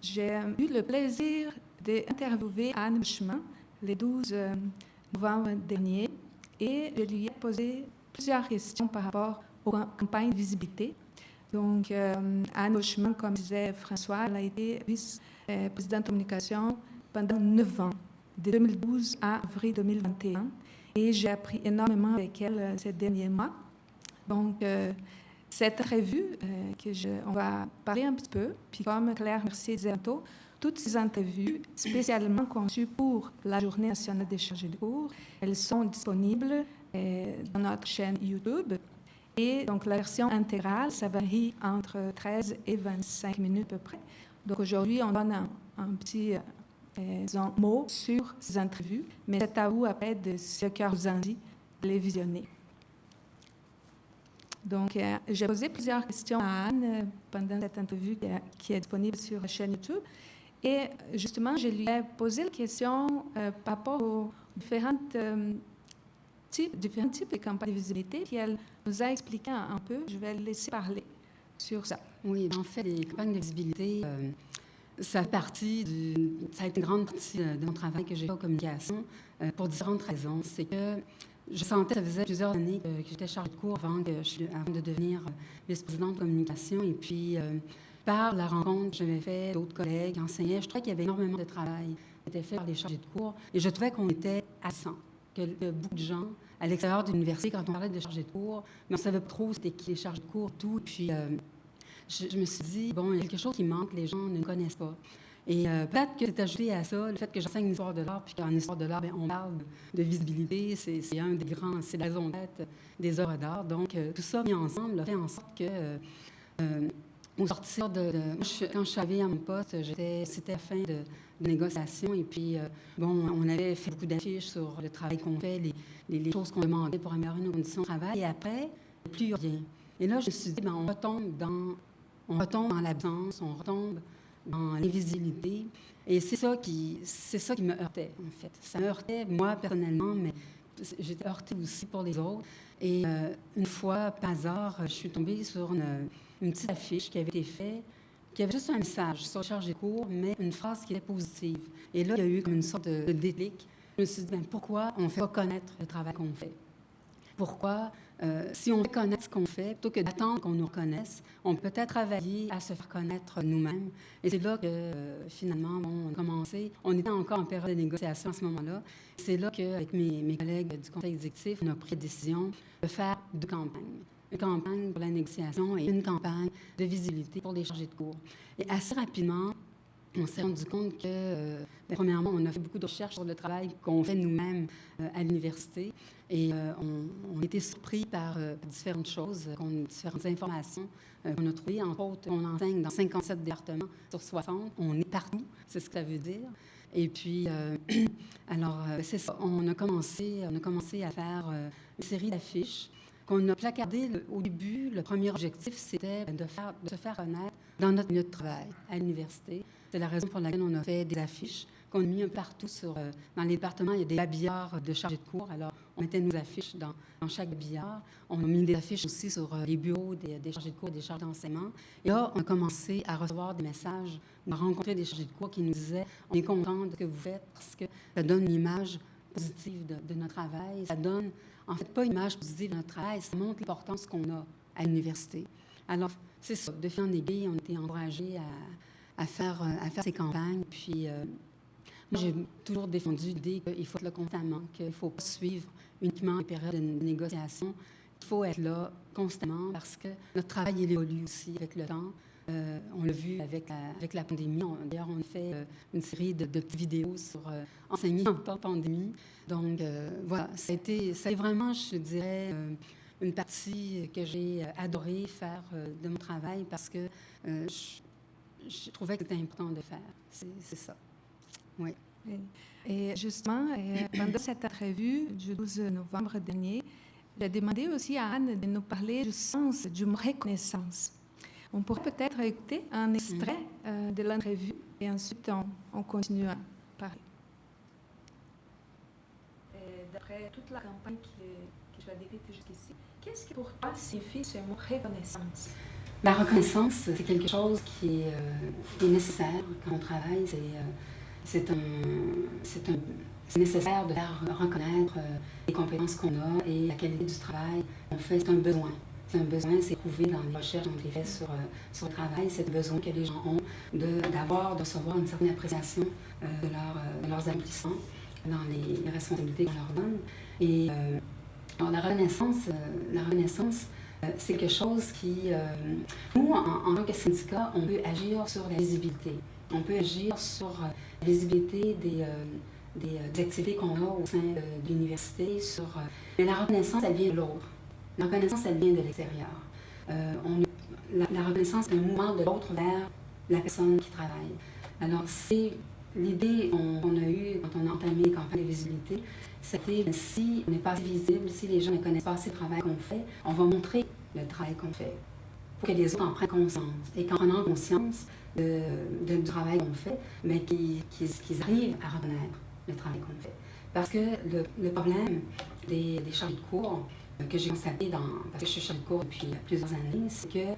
J'ai eu le plaisir d'interviewer Anne Beauchemin le 12 novembre dernier et je lui ai posé plusieurs questions par rapport aux campagnes de visibilité. Donc, Anne Beauchemin, comme disait François, elle a été vice-présidente de communication pendant 9 ans. De 2012 à avril 2021. Et j'ai appris énormément avec elle ces derniers mois. Donc, cette entrevue, on va parler un petit peu, puis comme Claire Mercier disait tantôt, toutes ces entrevues, spécialement conçues pour la Journée nationale des chargés de cours, elles sont disponibles dans notre chaîne YouTube. Et donc, la version intégrale, ça varie entre 13 et 25 minutes à peu près. Donc, aujourd'hui, on donne un petit... mots sur ces entrevues, mais c'est à vous après de ce cœur vous en dit de les visionner. Donc, j'ai posé plusieurs questions à Anne pendant cette entrevue qui est disponible sur la chaîne YouTube. Et justement, je lui ai posé la question par rapport aux différents types de campagnes de visibilité, puis elle nous a expliqué un peu. Je vais le laisser parler sur ça. Oui, en fait, les campagnes de visibilité... ça a été une grande partie de mon travail que j'ai fait en communication pour différentes raisons. C'est que je sentais, ça faisait plusieurs années que j'étais chargée de cours avant de devenir vice-présidente de communication. Et puis, par la rencontre que j'avais faite, d'autres collègues enseignaient, je trouvais qu'il y avait énormément de travail qui était fait par les chargés de cours. Et je trouvais qu'on était absent, que beaucoup de gens, à l'extérieur de l'université, quand on parlait de chargés de cours, mais on ne savait pas trop c'était qui les chargés de cours, tout. Et puis, je me suis dit, bon, il y a quelque chose qui manque, les gens ne me connaissent pas. Et peut-être que c'est ajouté à ça, le fait que j'enseigne l'histoire de l'art, puis qu'en histoire de l'art, on parle de visibilité, c'est la raison d'être des œuvres d'art. Donc, tout ça mis ensemble a fait en sorte que, au sortir quand je suis arrivée à mon poste, c'était la fin de négociations, et puis, on avait fait beaucoup d'affiches sur le travail qu'on fait, les choses qu'on demandait pour améliorer nos conditions de travail, et après, plus rien. Et là, je me suis dit, on retombe dans l'absence, on retombe dans l'invisibilité. Et c'est ça qui me heurtait, en fait. Ça me heurtait, moi, personnellement, mais j'étais heurtée aussi pour les autres. Et une fois, par hasard, je suis tombée sur une petite affiche qui avait été faite, qui avait juste un message sur le chargé de cours, mais une phrase qui était positive. Et là, il y a eu comme une sorte de déclic. Je me suis dit, pourquoi on ne fait pas connaître le travail qu'on fait? Pourquoi si on veut connaître ce qu'on fait, plutôt que d'attendre qu'on nous reconnaisse, on peut peut-être travailler à se faire connaître nous-mêmes. Et c'est là que, finalement, on a commencé. On était encore en période de négociation à ce moment-là. C'est là qu'avec mes collègues du conseil exécutif, on a pris la décision de faire 2 campagnes. Une campagne pour la négociation et une campagne de visibilité pour les chargés de cours. Et assez rapidement, on s'est rendu compte que, premièrement, on a fait beaucoup de recherches sur le travail qu'on fait nous-mêmes à l'université. Et on était surpris par différentes choses, différentes informations qu'on a trouvées. Entre autres, on enseigne dans 57 départements sur 60. On est partout, c'est ce que ça veut dire. Et puis, alors, c'est ça. On a commencé à faire une série d'affiches qu'on a placardées au début. Le premier objectif, c'était de se faire connaître dans notre milieu de travail à l'université. C'est la raison pour laquelle on a fait des affiches qu'on a mis un peu partout dans les départements. Il y a des babillards de chargés de cours. Alors, on mettait nos affiches dans chaque babillard. On a mis des affiches aussi sur les bureaux des chargés de cours et des chargés d'enseignement. Et là, on a commencé à recevoir des messages, à rencontrer des chargés de cours qui nous disaient « On est content de ce que vous faites parce que ça donne une image positive de notre travail. Ça donne, en fait, pas une image positive de notre travail, ça montre l'importance qu'on a à l'université. » Alors, c'est ça. De fil en aiguille, on a été encouragés à faire ces campagnes. Puis, moi, j'ai toujours défendu l'idée qu'il faut être là constamment, qu'il ne faut pas suivre uniquement les périodes de négociation. Il faut être là constamment parce que notre travail, il évolue aussi avec le temps. On l'a vu avec la pandémie. D'ailleurs, on a fait une série de petites vidéos sur enseigner en temps de pandémie. Donc, voilà, ça a été vraiment, je dirais, une partie que j'ai adoré faire de mon travail parce que je trouvais que c'était important de faire. C'est ça. Oui. Et justement, pendant cette entrevue du 12 novembre dernier, j'ai demandé aussi à Anne de nous parler du sens du mot reconnaissance. On pourrait peut-être écouter un extrait de l'entrevue et ensuite on continue à parler. D'après toute la campagne que tu as décrite jusqu'ici, qu'est-ce qui pour toi signifie ce mot reconnaissance? La reconnaissance, c'est quelque chose qui est nécessaire quand on travaille. C'est nécessaire de faire reconnaître les compétences qu'on a et la qualité du travail qu'on fait. C'est un besoin. C'est un besoin, c'est prouvé dans les recherches qu'on a faites sur le travail. C'est un besoin que les gens ont de recevoir une certaine appréciation de leurs accomplissements dans les responsabilités qu'on leur donne. Et alors la reconnaissance, c'est quelque chose qui... nous, en tant que syndicat, on peut agir sur la visibilité. On peut agir sur la visibilité des activités qu'on a au sein de l'université. Mais la reconnaissance, elle vient de l'autre. La reconnaissance, elle vient de l'extérieur. La reconnaissance, c'est un mouvement de l'autre vers la personne qui travaille. Alors, c'est l'idée qu'on a eue quand on a entamé les campagnes de visibilité, c'était si on n'est pas assez visible, si les gens ne connaissent pas assez le travail qu'on fait, on va montrer le travail qu'on fait pour que les autres en prennent conscience. Et qu'en prenant conscience du travail qu'on fait, mais qu'ils arrivent à reconnaître le travail qu'on fait. Parce que le problème des chargés de cours que j'ai constaté, parce que je suis chargée de cours depuis plusieurs années, c'est que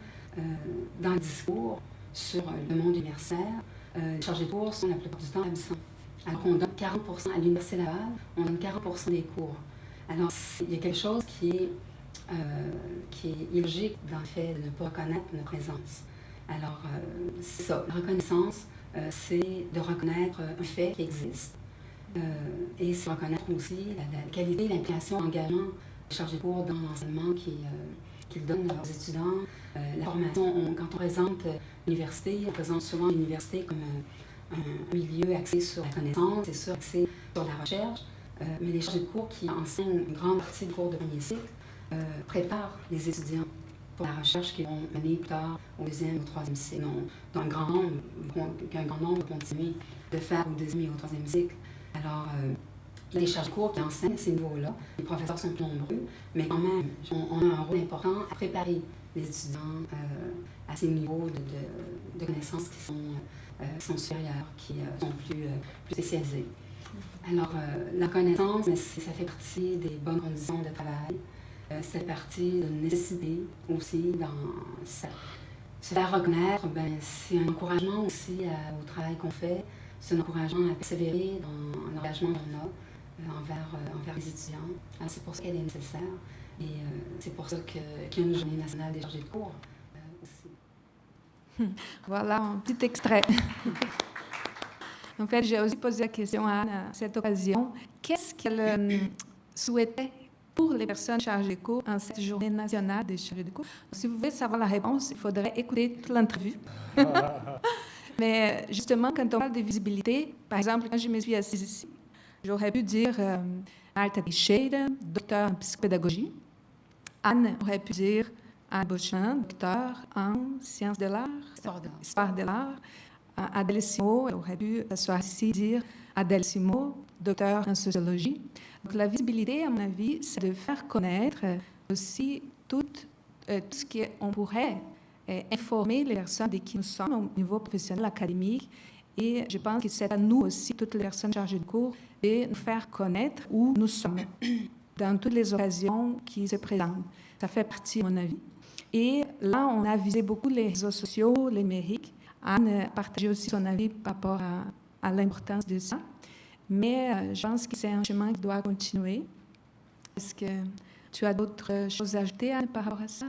dans le discours sur le monde universitaire, les chargés de cours sont la plupart du temps absents. Alors qu'on donne 40% à l'Université Laval, on donne 40% des cours. Alors, il y a quelque chose qui est illogique dans le fait de ne pas reconnaître notre présence. Alors, c'est ça. La reconnaissance, c'est de reconnaître un fait qui existe. Et c'est reconnaître aussi la qualité, l'implication, l'engagement des chargés de cours dans l'enseignement qu'ils donnent à leurs étudiants. La formation, quand on présente l'université, on présente souvent l'université comme un milieu axé sur la connaissance, c'est sûr, axé sur la recherche. Mais les chargés de cours qui enseignent une grande partie du cours de premier cycle préparent les étudiants pour la recherche qu'ils vont mener plus tard au deuxième ou au troisième cycle. Dans un grand nombre vont continuer de faire au deuxième et au troisième cycle. Alors, il y a des chargés de cours qui enseignent à ces niveaux-là. Les professeurs sont plus nombreux, mais quand même, on a un rôle important à préparer les étudiants à ces niveaux de connaissances qui sont supérieurs, qui sont plus spécialisés. Alors, la connaissance, ça fait partie des bonnes conditions de travail. C'est partie d'une nécessité aussi se faire reconnaître, c'est un encouragement aussi au travail qu'on fait. C'est un encouragement à persévérer dans l'engagement qu'on a envers les étudiants. Alors, c'est pour ça qu'elle est nécessaire. Et c'est pour ça qu'il y a une journée nationale des chargés de cours aussi. Voilà un petit extrait. En fait, j'ai aussi posé la question à Anne à cette occasion. Qu'est-ce qu'elle souhaitait pour les personnes chargées de cours en cette journée nationale des chargés de cours? Si vous voulez savoir la réponse, il faudrait écouter toute l'entrevue. Mais justement, quand on parle de visibilité, par exemple, quand je me suis assise ici, j'aurais pu dire Martha Teixeira, docteur en psychopédagogie. Anne aurait pu dire Anne Beauchamp, docteur en sciences de l'art, histoire de l'art. Adèle Simot, elle aurait pu s'asseoir ici et dire Adèle Simot, docteur en sociologie. Donc la visibilité, à mon avis, c'est de faire connaître aussi tout ce qu'on pourrait informer les personnes de qui nous sommes au niveau professionnel, académique. Et je pense que c'est à nous aussi, toutes les personnes chargées de cours, de nous faire connaître où nous sommes dans toutes les occasions qui se présentent. Ça fait partie, à mon avis. Et là, on a visé beaucoup les réseaux sociaux, les numériques. Anne partageait aussi son avis par rapport à l'importance de ça. Mais je pense que c'est un chemin qui doit continuer. Est-ce que tu as d'autres choses à ajouter, Anne, par rapport à ça?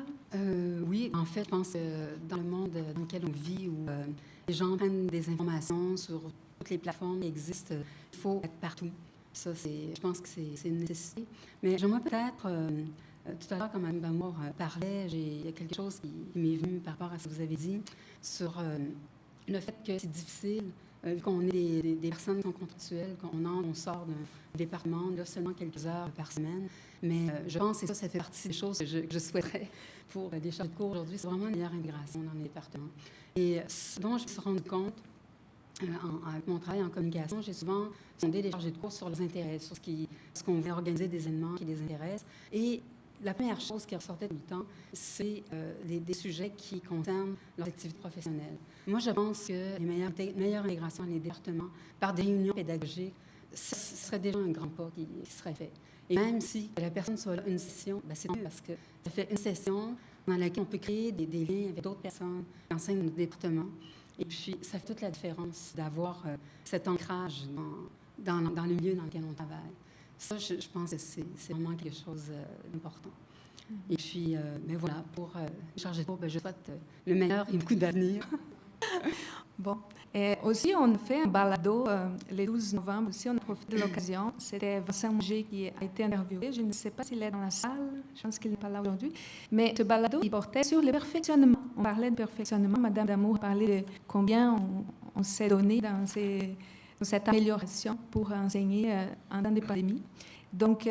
Oui, en fait, je pense que dans le monde dans lequel on vit, où les gens prennent des informations sur toutes les plateformes qui existent, il faut être partout. Ça, je pense que c'est une nécessité. Mais j'aimerais peut-être... tout à l'heure, quand Mme Bamour parlait, il y a quelque chose qui m'est venu par rapport à ce que vous avez dit sur le fait que c'est difficile, vu qu'on est des personnes qui sont contractuelles, on sort d'un département, là, seulement quelques heures par semaine. Mais je pense que ça fait partie des choses que je souhaiterais pour les chargés de cours aujourd'hui. C'est vraiment une meilleure intégration dans les départements. Et ce dont je me suis rendu compte, avec mon travail en communication, j'ai souvent sondé les chargés de cours sur leurs intérêts, sur ce qu'on veut organiser des événements qui les intéressent. Et la première chose qui ressortait tout le temps, c'est des sujets qui concernent leur activité professionnelle. Moi, je pense que les meilleures intégrations dans les départements par des réunions pédagogiques, ce serait déjà un grand pas qui serait fait. Et même si la personne soit là une session, c'est mieux parce que ça fait une session dans laquelle on peut créer des liens avec d'autres personnes qui enseignent notre département. Et puis, ça fait toute la différence d'avoir cet ancrage dans le milieu dans lequel on travaille. Ça, je pense que c'est vraiment quelque chose d'important. Et puis, voilà, pour charger de cours, je souhaite le meilleur et beaucoup d'avenir. Bon. Et aussi, on fait un balado le 12 novembre. Aussi, on a profité de l'occasion. C'était Vincent Mouget qui a été interviewé. Je ne sais pas s'il est dans la salle. Je pense qu'il n'est pas là aujourd'hui. Mais ce balado, il portait sur le perfectionnement. On parlait de perfectionnement. Madame Damour parlait de combien on s'est donné dans cette amélioration pour enseigner en temps de pandémie. Donc,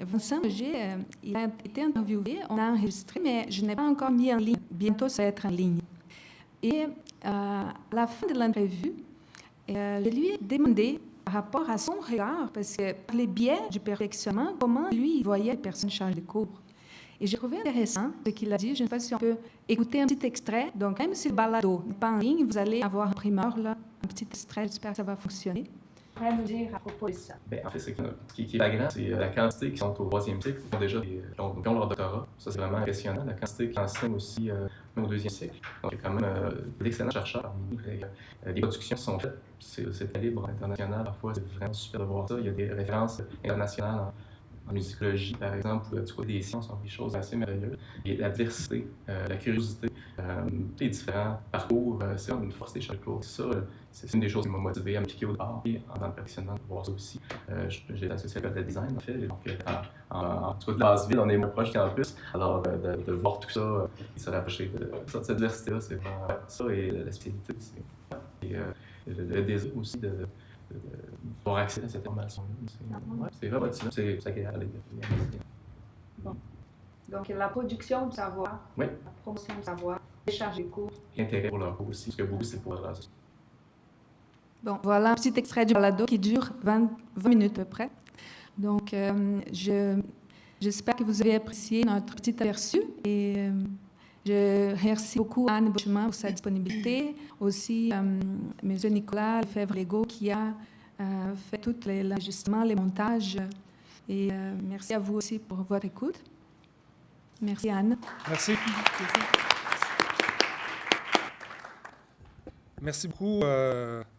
Vincent Mouget, il a été interviewé. On a enregistré, mais je n'ai pas encore mis en ligne. Bientôt, ça va être en ligne. Et à la fin de l'entrevue, je lui ai demandé par rapport à son regard, parce que par les biais du perfectionnement, comment lui il voyait les personnes chargées de cours. Et j'ai trouvé intéressant ce qu'il a dit. Je ne sais pas si on peut écouter un petit extrait. Donc, même si le balado n'est pas en ligne, vous allez avoir en primeur là, un petit extrait. J'espère que ça va fonctionner. Pourrais nous dire à propos de ça? En fait, ce qui est flagrant, c'est la quantité qui sont au 3e cycle, qui ont déjà qui ont leur doctorat. Ça, c'est vraiment impressionnant. La quantité qui enseignent aussi au 2e cycle. Donc, il y a quand même d'excellents chercheurs parmi nous. Les productions qui sont faites, c'est calibre international. Parfois, c'est vraiment super de voir ça. Il y a des références internationales en musicologie, par exemple, du côté des sciences, sont des choses assez merveilleuses. Et la diversité, la curiosité, les différents parcours, c'est une force des chargés de cours. Ça, c'est une des choses qui m'a motivé à m'impliquer au départ et en tant que perfectionnement, de voir ça aussi. J'ai été associé à l'école de design, en fait, donc en tout cas de Basseville, on est moins proche campus. Alors, de voir tout ça, se rapprocher de cette diversité-là, c'est vraiment ça, et la spécialité, et le désir aussi de avoir accès à cette formation-là. C'est vraiment motivant, c'est agréable. Bon. Donc, la production du savoir, oui. La promotion du savoir, les charges de cours. L'intérêt pour leur cours aussi, parce que beaucoup, c'est pour leur. Bon, voilà un petit extrait du balado qui dure 20 minutes à peu près. Donc, j'espère que vous avez apprécié notre petit aperçu et je remercie beaucoup Anne Beauchemin pour sa disponibilité, aussi M. Nicolas Lefebvre-Legault qui a fait tout l'enregistrement, les montages. Et merci à vous aussi pour votre écoute. Merci Anne. Merci. Merci beaucoup,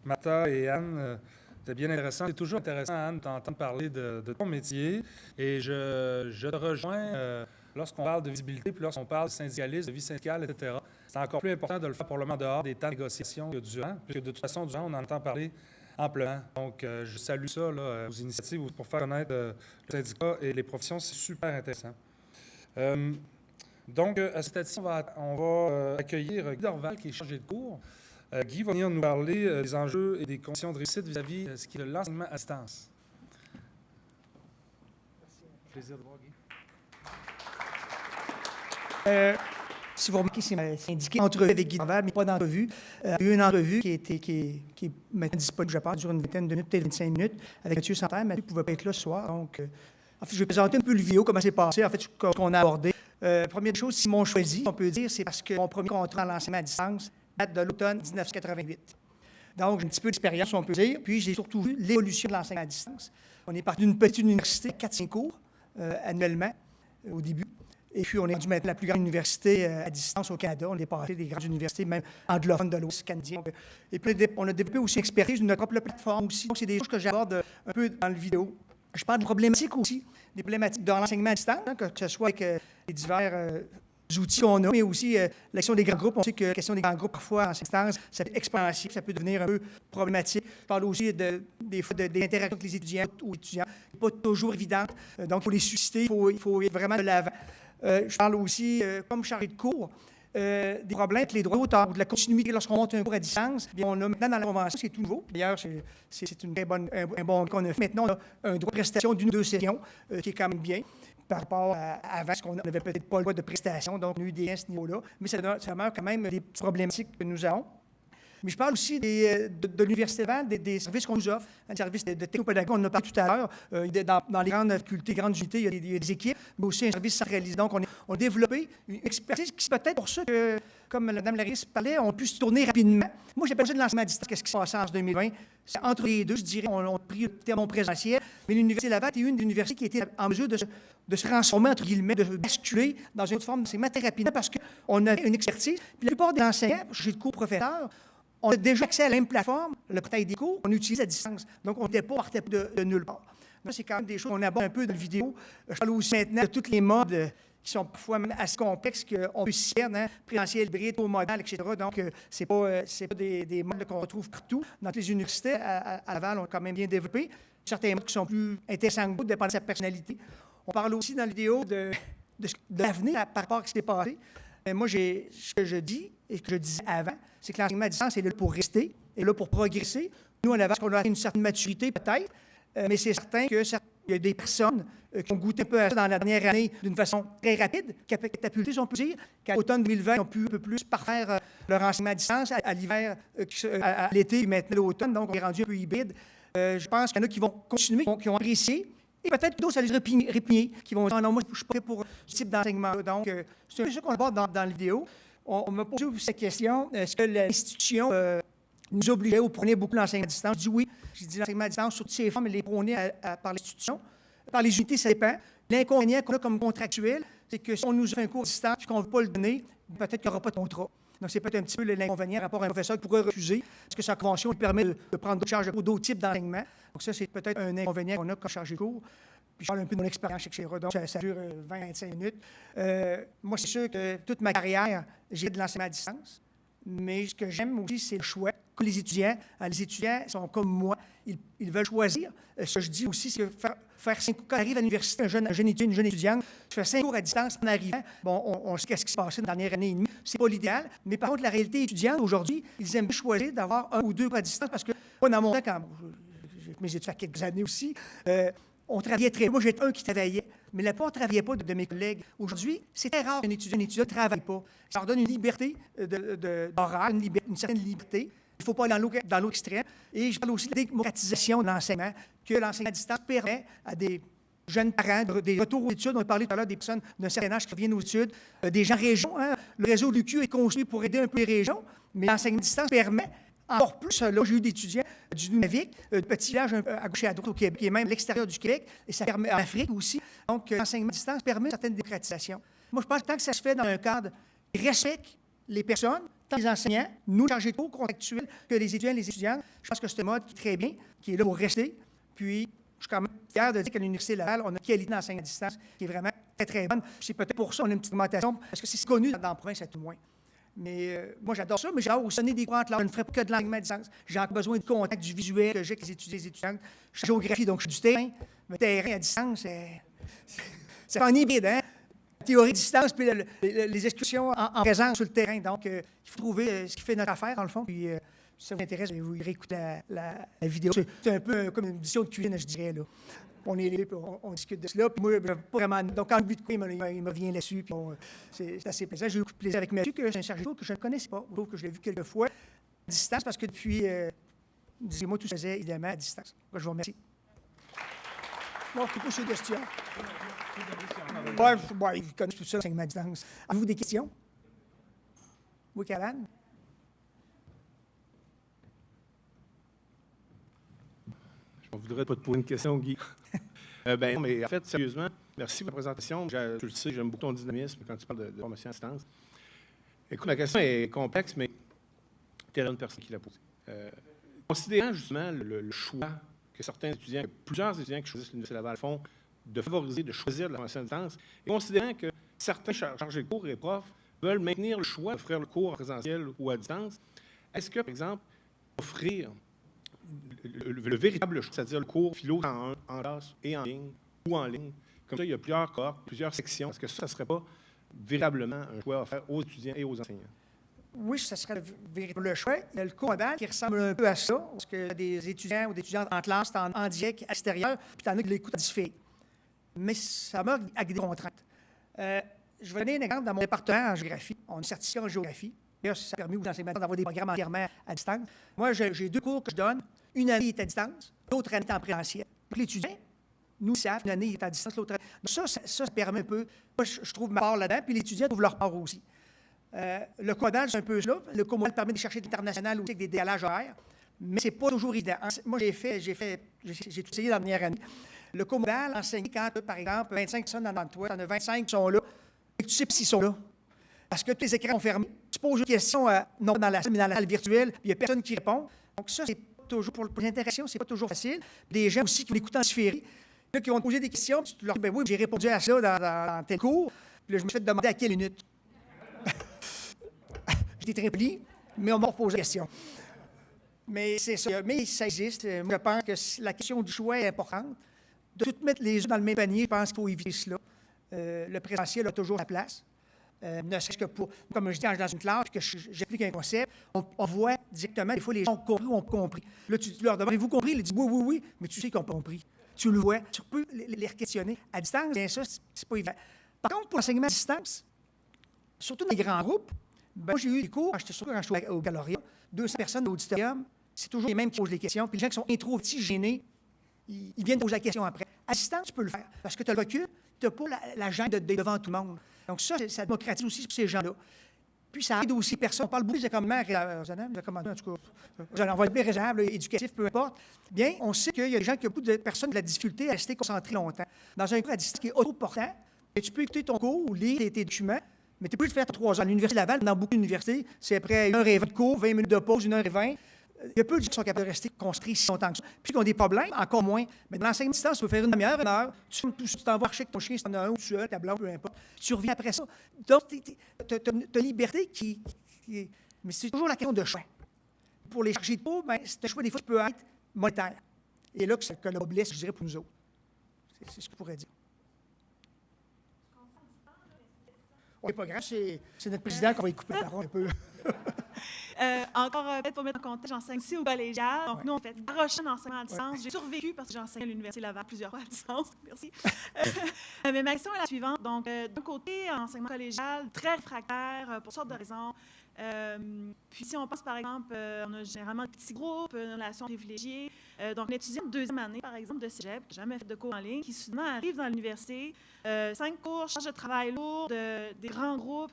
Martha et Anne. C'était bien intéressant. C'est toujours intéressant, Anne, d'entendre parler de ton métier. Et je te rejoins lorsqu'on parle de visibilité, puis lorsqu'on parle de syndicalisme, de vie syndicale, etc., c'est encore plus important de le faire probablement dehors des temps de négociation que durant, puisque de toute façon, durant, on en entend parler amplement. Donc, je salue ça, là, aux initiatives pour faire connaître le syndicat et les professions. C'est super intéressant. Donc, à cette stade-ci, on va accueillir Guy Dorval, qui est chargé de cours. Guy va venir nous parler des enjeux et des conditions de réussite vis-à-vis de ce qui est l'enseignement à distance. Merci. Plaisir de voir, Guy. Si vous remarquez, c'est indiqué entrevue avec Guy Dorval, mais pas d'entrevue. Il y a eu une entrevue qui est maintenant disponible, je pense, dure une vingtaine de minutes, peut-être 25 minutes, avec Mathieu Santerre. Mathieu ne pouvait pas être là ce soir. Donc, en fait, je vais présenter un peu le vidéo, comment c'est passé, en fait, ce qu'on a abordé. Première chose, s'ils m'ont choisi, on peut dire, c'est parce que mon premier contrat en l'enseignement à distance date de l'automne 1988. Donc, j'ai un petit peu d'expérience, on peut dire. Puis, j'ai surtout vu l'évolution de l'enseignement à distance. On est parti d'une petite université, 4-5 cours annuellement au début. Et puis, on est rendu maintenant la plus grande université à distance au Canada. On est passé des grandes universités, même anglophones de l'Ouest canadien. Et puis, on a développé aussi une expertise de notre propre plateforme aussi. Donc, c'est des choses que j'aborde un peu dans le vidéo. Je parle de problématiques aussi, des problématiques dans l'enseignement à distance, hein, que ce soit avec les divers outils qu'on a, mais aussi la question des grands groupes. On sait que la question des grands groupes, parfois, en distance, ça peut être expansif, ça peut devenir un peu problématique. Je parle aussi des fois des interactions avec les étudiants ou étudiants, pas toujours évidentes. Donc, il faut les susciter, il faut être vraiment de l'avant. Je parle aussi, comme chargé de cours, des problèmes avec les droits d'auteur, de la continuité lorsqu'on monte un cours à distance. Bien, on a maintenant dans la Convention, c'est tout nouveau. D'ailleurs, c'est un bon qu'on a fait. Maintenant, on a un droit de prestation d'une ou deux sessions qui est quand même bien par rapport à avant, parce qu'on n'avait peut-être pas le droit de prestation, donc on a eu des à ce niveau-là. Mais ça demeure quand même des problématiques que nous avons. Mais je parle aussi de l'Université Laval, des services qu'on nous offre, un service de technopédagogie, on en a parlé tout à l'heure. Dans les grandes facultés, grandes unités, il y a des équipes, mais aussi un service centralisé. Donc, on a développé une expertise qui, peut-être pour ceux que, comme Mme Laris parlait, on peut se tourner rapidement. Moi, j'ai pas besoin de l'enseignement à distance. Qu'est-ce qui s'est passé en 2020? C'est entre les deux, je dirais, on a pris le terme présentiel. Mais l'Université Laval est une des universités qui a été en mesure de se transformer, entre guillemets, de basculer dans une autre forme d'enseignement très rapidement parce qu'on a une expertise. Puis la plupart des enseignants, j'ai le cours professeur, on a déjà accès à la même plateforme, le portail des cours, on utilise à distance. Donc, on partait de nulle part. Donc, c'est quand même des choses qu'on aborde un peu dans la vidéo. Je parle aussi maintenant de tous les modes qui sont parfois même assez complexes, qu'on peut s'y perdre, hein, présentiel, hybride, au modal, etc. Donc, ce n'est pas des modes qu'on retrouve partout. Dans toutes les universités, à Laval, on a quand même bien développé. Certains modes qui sont plus intéressants que d'autres, dépendant de sa personnalité. On parle aussi dans la vidéo de l'avenir par rapport à ce qui s'est passé. Moi, ce que je dis et que je disais avant, c'est que l'enseignement à distance est là pour rester, est là pour progresser. Nous, à Laval, on a atteint une certaine maturité, peut-être, mais c'est certain qu'il y a des personnes qui ont goûté un peu à ça dans la dernière année d'une façon très rapide, qui a catapulté, si on peut dire, qu'à l'automne 2020, ils ont pu un peu plus parfaire leur enseignement à distance à l'hiver, à l'été, et maintenant l'automne, donc on est rendu un peu hybride. Je pense qu'il y en a qui vont continuer, qui ont apprécié. Et peut-être d'autres, ça les répugner, qui vont dire « Non, moi, je ne suis pas prêt pour ce type d'enseignement-là. » Donc, c'est un peu ça qu'on aborde dans la vidéo. On m'a posé cette question, est-ce que l'institution nous obligeait ou prenait beaucoup l'enseignement à distance? Je dis oui. J'ai dit l'enseignement à distance, sur toutes ces formes, elle est prônée par l'institution. Par les unités, ça dépend. L'inconvénient qu'on a comme contractuel, c'est que si on nous offre un cours à distance et qu'on ne veut pas le donner, peut-être qu'il n'y aura pas de contrat. Donc, c'est peut-être un petit peu l'inconvénient par rapport à un professeur qui pourrait refuser, parce que sa convention lui permet de prendre d'autres charges de cours, d'autres types d'enseignement. Donc, ça, c'est peut-être un inconvénient qu'on a comme chargé de cours. Puis, je parle un peu de mon expérience, etc. Donc, ça dure 20-25 minutes. Moi, c'est sûr que toute ma carrière, j'ai de l'enseignement à distance. Mais ce que j'aime aussi, c'est le choix. Que les étudiants sont comme moi. Ils veulent choisir. Ce que je dis aussi, c'est que faire 5 cours. Quand on arrive à l'université, un jeune étudiant, une jeune étudiante, tu fais 5 cours à distance en arrivant. Bon, on sait ce qui s'est passé dans la dernière année et demie. C'est pas l'idéal. Mais par contre, la réalité étudiante, aujourd'hui, ils aiment choisir d'avoir 1 ou 2 cours à distance parce que, moi, dans mon temps, quand j'ai fait mes études il y a quelques années aussi, on travaillait très. Moi, j'étais un qui travaillait, mais la plupart ne travaillaient pas de mes collègues. Aujourd'hui, c'est très rare qu'un étudiant ne travaille pas. Ça leur donne une liberté d'horaire, une certaine liberté. Il ne faut pas aller dans l'autre extrême. Et je parle aussi de la démocratisation de l'enseignement, que l'enseignement à distance permet à des jeunes parents, des retours aux études. On a parlé tout à l'heure des personnes d'un certain âge qui reviennent aux études, des gens régions. Hein. Le réseau de l'UQ est construit pour aider un peu les régions, mais l'enseignement à distance permet encore plus. Là, j'ai eu des étudiants du Nunavik, de petits villages à gauche et à droite au Québec, et même à l'extérieur du Québec, et ça permet en Afrique aussi. Donc, l'enseignement à distance permet une certaine démocratisation. Moi, je pense que tant que ça se fait dans un cadre qui respecte les personnes, tant les enseignants, nous, chargés de cours contractuels, que les étudiants et les étudiantes, je pense que c'est un mode qui est très bien, qui est là pour rester. Puis, je suis quand même fier de dire qu'à l'Université Laval, on a une qualité d'enseignement à distance qui est vraiment très, très bonne. C'est peut-être pour ça qu'on a une petite augmentation, parce que c'est connu dans la province à tout moins. Mais moi, j'adore ça, mais j'ai hâte de donner des cours entre là. Je ne ferai pas que de l'enseignement à distance. J'ai encore besoin de contact, du visuel que j'ai avec les étudiants. Je suis en géographie, donc je suis du terrain. Le terrain à distance, c'est un hybride, hein? La théorie de distance, puis les exécutions en présence sur le terrain. Donc, il faut trouver ce qui fait notre affaire, dans le fond. Puis, si ça vous intéresse, vous irez écouter la vidéo. C'est un peu comme une édition de cuisine, je dirais, là. On est là, puis on discute de cela. Puis moi, pas vraiment. Donc, en but de quoi, il me revient là-dessus. Puis c'est assez plaisant. J'ai eu beaucoup de plaisir avec Mathieu, que c'est un chargé de cours que je ne connaissais pas, que je l'ai vu quelques fois à distance, parce que depuis 10 mois, tout se faisait évidemment à distance. Donc, je vous remercie. Bon, c'est pas ces questions. Oui, ils connaissent tout ça, l'enseignement à distance. Avez-vous des questions? Oui, Caroline? Je ne voudrais pas te poser une question, Guy. Mais en fait, sérieusement, merci pour la présentation. Tu le sais, j'aime beaucoup ton dynamisme quand tu parles de formation à distance. Écoute, ma question est complexe, mais tu es la bonne personne qui l'a posée. Considérant justement le choix que certains étudiants, plusieurs étudiants qui choisissent l'Université Laval font de favoriser, de choisir de la formation à distance, et considérant que certains chargés de cours et profs veulent maintenir le choix d'offrir le cours en présentiel ou à distance, est-ce que, par exemple, offrir le véritable choix, c'est-à-dire le cours philo en classe et en ligne ou en ligne, comme ça, il y a plusieurs cohortes, plusieurs sections, est-ce que ça ne serait pas véritablement un choix offert aux étudiants et aux enseignants? Oui, ça serait le choix. Il y a le cours modal qui ressemble un peu à ça, parce qu'il y a des étudiants ou des étudiantes en classe, en direct, à l'extérieur, puis tu en as qui l'écoutent différé. Mais ça m'a avec des contraintes. Je vais donner un exemple dans mon département en géographie. On est certifié en géographie. D'ailleurs, ça permet aux enseignants d'avoir des programmes entièrement à distance. Moi, j'ai 2 cours que je donne. Une année est à distance, l'autre année est en présentiel. Donc, l'étudiant, nous savons, une année est à distance, l'autre année. Donc, ça permet un peu. Moi, je trouve ma part là-dedans, puis les étudiants trouvent leur part aussi. Le codage, c'est un peu cela. Le codage permet de chercher l'international aussi avec des décalages horaires, mais ce n'est pas toujours évident. Moi, j'ai tout essayé dans la dernière année. Le comodal enseigné quand, par exemple, 25 personnes dans toi, tu en as 25 qui sont là, et que tu sais pas s'ils sont là. Parce que tous les écrans sont fermés. Tu poses une question, non dans la salle, mais dans la salle virtuelle, puis il n'y a personne qui répond. Donc ça, c'est pas toujours, pour les interactions, c'est pas toujours facile. Des gens aussi qui vont écouter en différé, là, qui vont te poser des questions, puis tu leur dis, ben oui, j'ai répondu à ça dans tel cours, puis là, je me suis fait demander à quelle minute. J'étais très poli, mais on m'a reposé la question. Mais c'est ça. Mais ça existe. Moi, je pense que la question du choix est importante. De tout mettre les œufs dans le même panier, je pense qu'il faut éviter cela. Le présentiel a toujours sa place. Ne serait-ce que pour, comme je dis, dans une classe, que j'applique un concept, on voit directement, des fois, les gens ont compris ou ont compris. Là, tu leur demandes, avez-vous compris? Ils disent oui, mais tu sais qu'ils n'ont pas compris. Tu le vois, tu peux les questionner. À distance, bien ça, c'est pas évident. Par contre, pour l'enseignement à distance, surtout dans les grands groupes, moi, j'ai eu des cours, quand j'étais au baccalauréat, 200 personnes d'auditorium, c'est toujours les mêmes qui posent les questions, puis les gens qui sont introvertis, gênés, ils viennent poser la question après. À distance, tu peux le faire, parce que tu as le recul, tu n'as pas la gêne devant tout le monde. Donc ça démocratise aussi pour ces gens-là. Puis ça aide aussi personne. On parle beaucoup des accommodements raisonnables, en tout cas, on va être bien raisonnable, éducatif, peu importe. Bien, on sait qu'il y a des gens qui ont beaucoup de personnes de la difficulté à rester concentrés longtemps. Dans un cours à distance qui est autoportant, tu peux écouter ton cours ou lire tes documents, mais tu n'es pas obligé de faire 3 heures. À l'Université Laval, dans beaucoup d'universités, c'est après 1h20 de cours, 20 minutes de pause, 1h20. Il y a peu de gens qui sont capables de rester construits si longtemps que ça. Puis qui ont des problèmes, encore moins. Mais dans l'enseignement à distance, tu peux faire une demi-heure, 1 heure. Tu t'en vas chercher avec ton chien, si tu en as un ou tu as ta blonde, peu importe. Tu reviens après ça. Donc, tu as une liberté qui est... Mais c'est toujours la question de choix. Pour les chargés de cours, c'est un choix des fois qui peut être monétaire. Et là, que le blesse, je dirais, pour nous autres. C'est ce que je pourrais dire. C'est pas grave, c'est notre président qu'on va y couper la parole un peu. Encore peut-être pour mettre en contexte, j'enseigne aussi au collégial. Donc, nous, on fait garocher d'enseignement à distance. J'ai survécu parce que j'ai enseigné à l'Université Laval plusieurs fois à distance. Merci. Mais ma question est la suivante. Donc, d'un côté, enseignement collégial, très réfractaire pour toutes sortes de raisons. Puis, si on pense, par exemple, on a généralement un petit groupe, une relation privilégiée. Donc, un étudiant de 2e année, par exemple, de cégep, qui n'a jamais fait de cours en ligne, qui soudainement arrive dans l'université, 5 cours, charge de travail lourde, des grands groupes.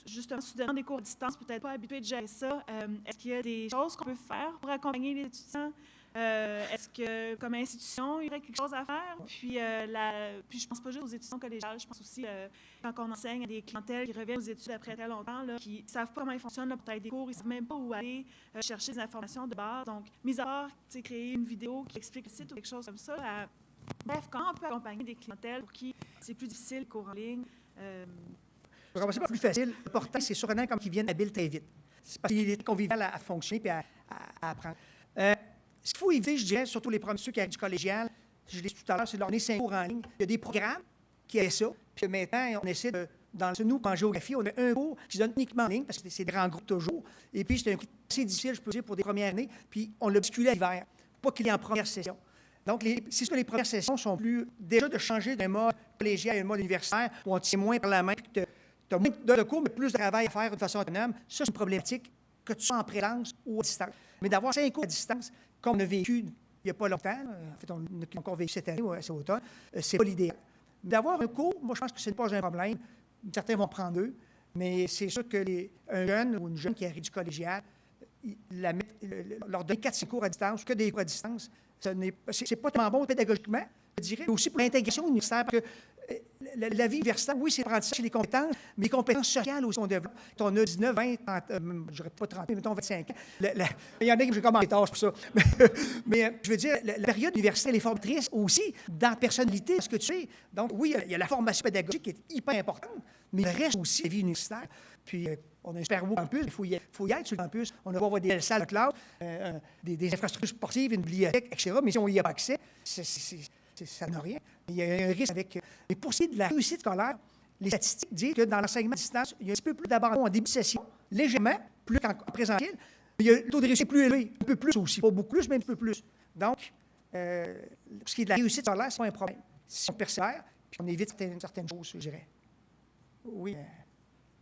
Justement, soudainement, des cours à distance, peut-être pas habitué de gérer ça. Est-ce qu'il y a des choses qu'on peut faire pour accompagner les étudiants? Est-ce que, comme institution, il y aurait quelque chose à faire? Puis, puis je ne pense pas juste aux étudiants collégiales, je pense aussi quand on enseigne à des clientèles qui reviennent aux études après très longtemps, là, qui ne savent pas comment ils fonctionnent, là, peut-être des cours, ils ne savent même pas où aller chercher des informations de base. Donc, mis à part créer une vidéo qui explique le site ou quelque chose comme ça, Bref, comment on peut accompagner des clientèles pour qui c'est plus difficile, le cours en ligne? Je vais commencer par le plus facile. L'important, c'est surprenant comme qu'ils viennent habiles très vite. C'est parce qu'il est convivial à fonctionner et à apprendre. Ce qu'il faut éviter, je dirais, surtout les ceux qui arrivent du collégial, je l'ai dit tout à l'heure, c'est de leur donner 5 cours en ligne. Il y a des programmes qui aient ça. Puis maintenant, on essaie de, nous, en géographie, on a un cours qui se donne uniquement en ligne, parce que c'est des grands groupes toujours. Et puis, c'est un cours assez difficile, je peux dire, pour des premières années. Puis, on l'a basculé à l'hiver, pas qu'il y ait en première session. Donc, c'est sûr que les premières sessions sont plus, déjà de changer d'un mode collégial à un mode universitaire, où on tient moins par la main, puis tu as moins de cours, mais plus de travail à faire de façon autonome. Ça, c'est une problématique, que tu sois en présence ou à distance. Mais d'avoir 5 cours à distance, comme on a vécu il n'y a pas longtemps, en fait, on a encore vécu cette année, c'est automne, c'est pas l'idéal. D'avoir un cours, moi, je pense que ce n'est pas un problème. Certains vont prendre 2, mais c'est sûr que un jeune ou une jeune qui arrive du collégial, leur donner 4-5 cours à distance, que des cours à distance, c'est pas tellement bon pédagogiquement, je dirais, mais aussi pour l'intégration universitaire, parce que la vie universitaire, oui, c'est l'apprentissage, c'est les compétences, mais les compétences sociales aussi, on développe. Quand on a 19, 20, 30, je ne dirais pas 30, mais mettons 25 ans. Il y en a qui j'ai commencé tard pour ça. Mais je veux dire, la période universitaire, elle est formatrice aussi dans la personnalité, ce que tu sais. Donc, oui, il y a la formation pédagogique qui est hyper importante, mais le reste aussi, la vie universitaire. Puis, on a un super beau campus, il faut y être sur le campus. On va avoir des salles de classe, des infrastructures sportives, une bibliothèque, etc. Mais si on n'y a pas accès, ça n'a rien. Il y a un risque avec. Mais pour ce qui est de la réussite scolaire, les statistiques disent que dans l'enseignement à distance, il y a un petit peu plus d'abandon en début de session, légèrement, plus qu'en présentiel. Mais il y a le taux de réussite plus élevé, un peu plus aussi. Pas beaucoup plus, mais un peu plus. Donc, pour ce qui est de la réussite scolaire, ce n'est pas un problème. Si on persévère, puis on évite certaines choses, je dirais. Oui.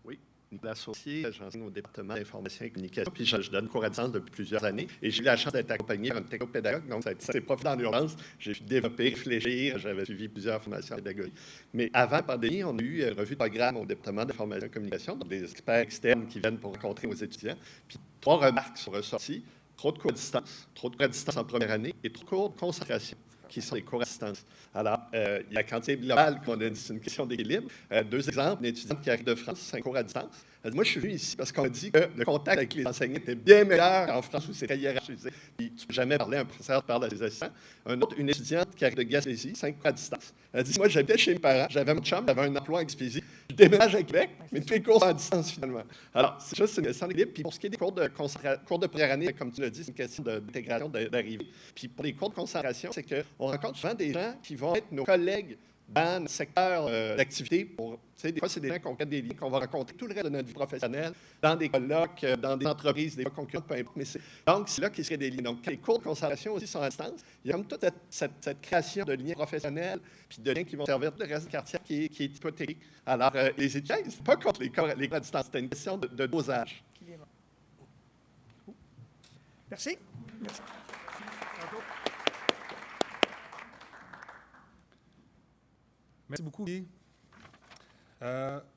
Oui. L'associé, j'enseigne au département d'information et communication, puis je donne cours à distance depuis plusieurs années. Et j'ai eu la chance d'être accompagné par un technopédagogue, donc ça s'est pas fait dans l'urgence. J'ai pu développer, réfléchir, j'avais suivi plusieurs formations pédagogiques. Mais avant la pandémie, on a eu une revue de programme au département d'information et communication, donc des experts externes qui viennent pour rencontrer nos étudiants. Puis 3 remarques sont ressorties. Trop de cours à distance en première année et trop de cours de concentration, qui sont des cours à distance. Alors, il y a la quantité globale, c'est une question d'équilibre. 2 exemples, une étudiante qui arrive de France, 5 cours à distance. Elle dit, moi, je suis venu ici parce qu'on m'a dit que le contact avec les enseignants était bien meilleur en France où c'était hiérarchisé. Puis, tu ne peux jamais parler à un professeur, tu parles à ses assistants. Une étudiante qui arrive de Gaspésie, 5 cours à distance. Elle dit, moi, j'habitais chez mes parents, j'avais mon chum, j'avais un emploi en Gaspésie. Je déménage à Québec, mais tous les cours sont à distance, finalement. Alors, c'est juste une question d'équilibre. Puis, pour ce qui est des cours de première année, comme tu l'as dit, c'est une question d'intégration, d'arrivée. Puis, pour les cours de concentration, c'est qu'on rencontre souvent des gens qui vont être nos collègues dans le secteur d'activité. Des fois, c'est des gens qui ont fait des liens qu'on va rencontrer tout le reste de notre vie professionnelle, dans des colloques, dans des entreprises, des concurrents, peu importe. Donc, c'est là qu'il serait des liens. Donc, les cours de concentration aussi sont à distance. Il y a comme toute cette création de liens professionnels, puis de liens qui vont servir tout le reste du quartier qui est hypothétique. Alors, les étudiants, ce n'est pas contre les cours à distance, c'est une question de dosage. Merci. Merci. Merci beaucoup, Guy.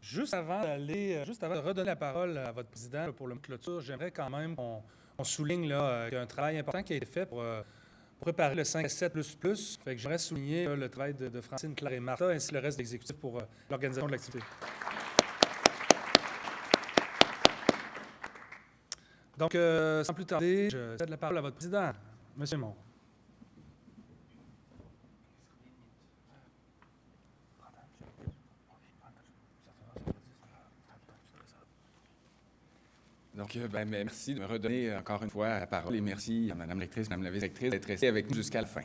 Juste avant de redonner la parole à votre président pour le mot de clôture, j'aimerais quand même qu'on souligne qu'il y a un travail important qui a été fait pour préparer le 5-7++. Fait que j'aimerais souligner le travail de Francine, Claire et Martha, ainsi que le reste de l'exécutif pour l'organisation de l'activité. Donc, sans plus tarder, je cède la parole à votre président, M. Simon. Donc, merci de me redonner encore une fois la parole et merci à Mme lectrice, Mme la vice-rectrice d'être restée avec nous jusqu'à la fin.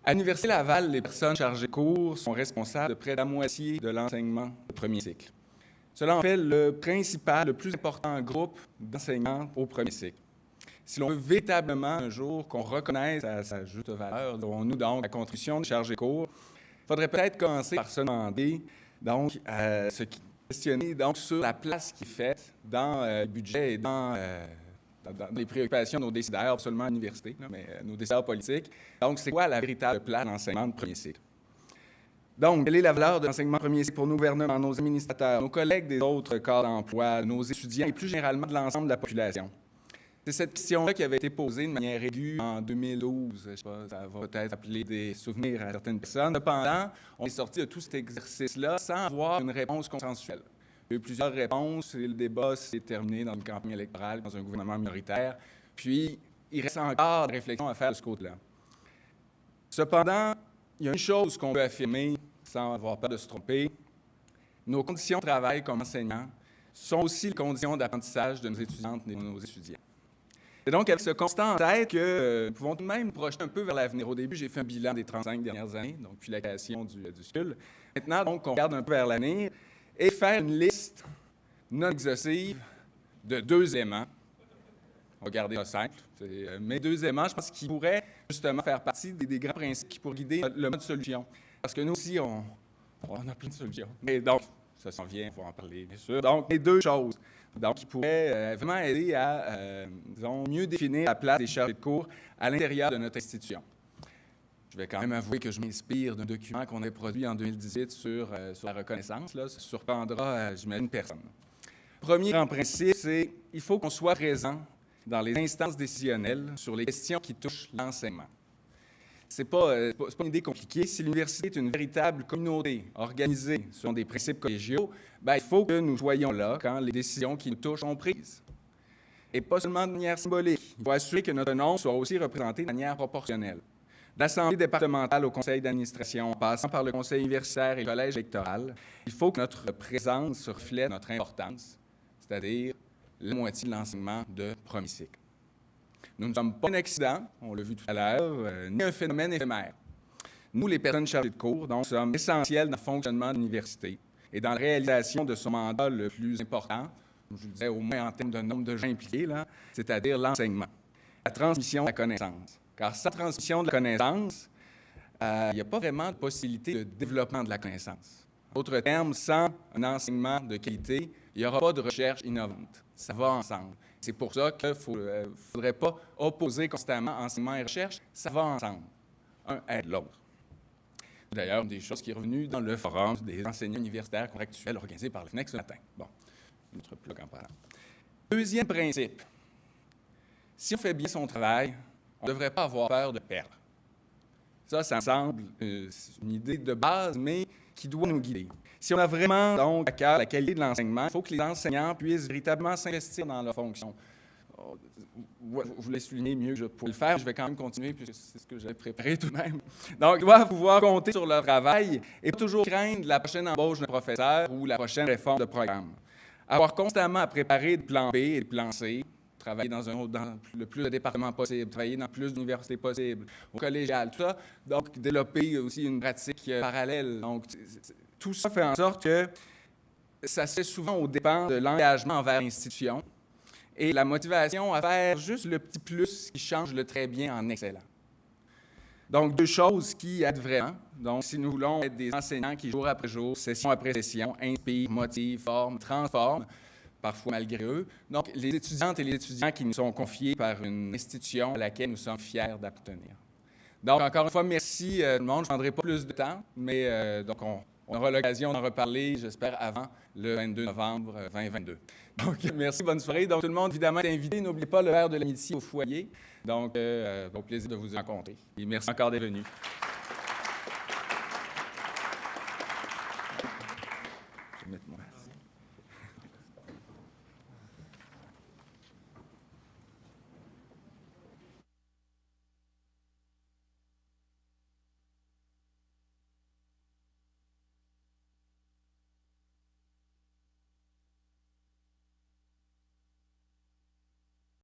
À l'Université Laval, les personnes chargées de cours sont responsables de près de la moitié de l'enseignement de premier cycle. Cela en fait le principal, le plus important groupe d'enseignants au premier cycle. Si l'on veut véritablement un jour qu'on reconnaisse à sa juste valeur, nous donc la contribution de chargés de cours, il faudrait peut-être commencer par se demander donc questionner donc sur la place qui est faite dans le budget et dans les préoccupations de nos décideurs, pas seulement à l'université, mais nos décideurs politiques. Donc, c'est quoi la véritable place de l'enseignement de premier cycle? Donc, quelle est la valeur de l'enseignement premier cycle pour nos gouvernements, nos administrateurs, nos collègues des autres corps d'emploi, nos étudiants et plus généralement de l'ensemble de la population? C'est cette question-là qui avait été posée de manière aiguë en 2012. Je ne sais pas, ça va peut-être appeler des souvenirs à certaines personnes. Cependant, on est sorti de tout cet exercice-là sans avoir une réponse consensuelle. Il y a eu plusieurs réponses et le débat s'est terminé dans une campagne électorale, dans un gouvernement minoritaire. Puis, il reste encore des réflexions à faire de ce côté-là. Cependant, il y a une chose qu'on peut affirmer sans avoir peur de se tromper. Nos conditions de travail comme enseignants sont aussi les conditions d'apprentissage de nos étudiantes et de nos étudiants. C'est donc avec ce constat en tête que nous pouvons tout de même nous projeter un peu vers l'avenir. Au début, j'ai fait un bilan des 35 dernières années, donc depuis la création du SCUL. Maintenant, donc, on regarde un peu vers l'avenir et faire une liste non exhaustive de 2 éléments. On va garder ça simple. Mais 2 éléments, je pense qu'ils pourraient justement faire partie des grands principes qui pourraient guider le mode solution. Parce que nous aussi, on a plein de solutions. Et donc, ça s'en vient, il faut en parler, bien sûr. Donc, les 2 choses donc, qui pourraient vraiment aider à disons, mieux définir la place des chargés de cours à l'intérieur de notre institution. Je vais quand même avouer que je m'inspire d'un document qu'on a produit en 2018 sur la reconnaissance. Là. Ça surprendra, j'imagine, personne. Premier grand principe, c'est qu'il faut qu'on soit présent dans les instances décisionnelles sur les questions qui touchent l'enseignement. Ce n'est pas une idée compliquée. Si l'université est une véritable communauté organisée selon des principes collégiaux, il faut que nous soyons là quand les décisions qui nous touchent sont prises. Et pas seulement de manière symbolique. Il faut assurer que notre nom soit aussi représenté de manière proportionnelle. De l'Assemblée départementale au conseil d'administration, en passant par le conseil universitaire et le collège électoral, il faut que notre présence reflète notre importance, c'est-à-dire la moitié de l'enseignement de premier cycle. Nous ne sommes pas un accident, on l'a vu tout à l'heure, ni un phénomène éphémère. Nous, les personnes chargées de cours, donc, sommes essentiels dans le fonctionnement de l'université et dans la réalisation de son mandat le plus important, comme je le disais, au moins en termes de nombre de gens impliqués, là, c'est-à-dire l'enseignement, la transmission de la connaissance. Car sans transmission de la connaissance, il n'y a pas vraiment de possibilité de développement de la connaissance. En d'autres termes, sans un enseignement de qualité, il n'y aura pas de recherche innovante. Ça va ensemble. C'est pour ça qu'il ne faudrait pas opposer constamment enseignement et recherche. Ça va ensemble. Un aide l'autre. D'ailleurs, une des choses qui est revenue dans le forum des enseignants universitaires contractuels organisé par le FNEC ce matin. Bon, notre plug en parlant. Deuxième principe. Si on fait bien son travail, on ne devrait pas avoir peur de perdre. Ça me semble une idée de base, mais qui doit nous guider. Si on a vraiment donc à cœur la qualité de l'enseignement, il faut que les enseignants puissent véritablement s'investir dans leur fonction. Je voulais souligner mieux que je pourrais le faire, je vais quand même continuer, puisque c'est ce que j'avais préparé tout de même. Donc, ils doivent pouvoir compter sur leur travail et pas toujours craindre la prochaine embauche d'un professeur ou la prochaine réforme de programme. Avoir constamment à préparer le plan B et le plan C, travailler dans le plus de départements possible, travailler dans le plus d'universités possible, au collégial, tout ça. Donc, développer aussi une pratique parallèle. Donc, tout ça fait en sorte que ça se fait souvent au dépend de l'engagement envers l'institution et la motivation à faire juste le petit plus qui change le très bien en excellent. Donc, 2 choses qui aident vraiment. Donc, si nous voulons être des enseignants qui, jour après jour, session après session, inspirent, motivent, forment, transforment, parfois malgré eux. Donc, les étudiantes et les étudiants qui nous sont confiés par une institution à laquelle nous sommes fiers d'appartenir. Donc, encore une fois, merci tout le monde. Je ne prendrai pas plus de temps, mais donc on aura l'occasion d'en reparler, j'espère, avant le 22 novembre 2022. Donc, merci, bonne soirée. Donc, tout le monde, évidemment, est invité. N'oubliez pas le verre de l'amitié au foyer. Donc, au plaisir de vous rencontrer. Et merci encore d'être venus.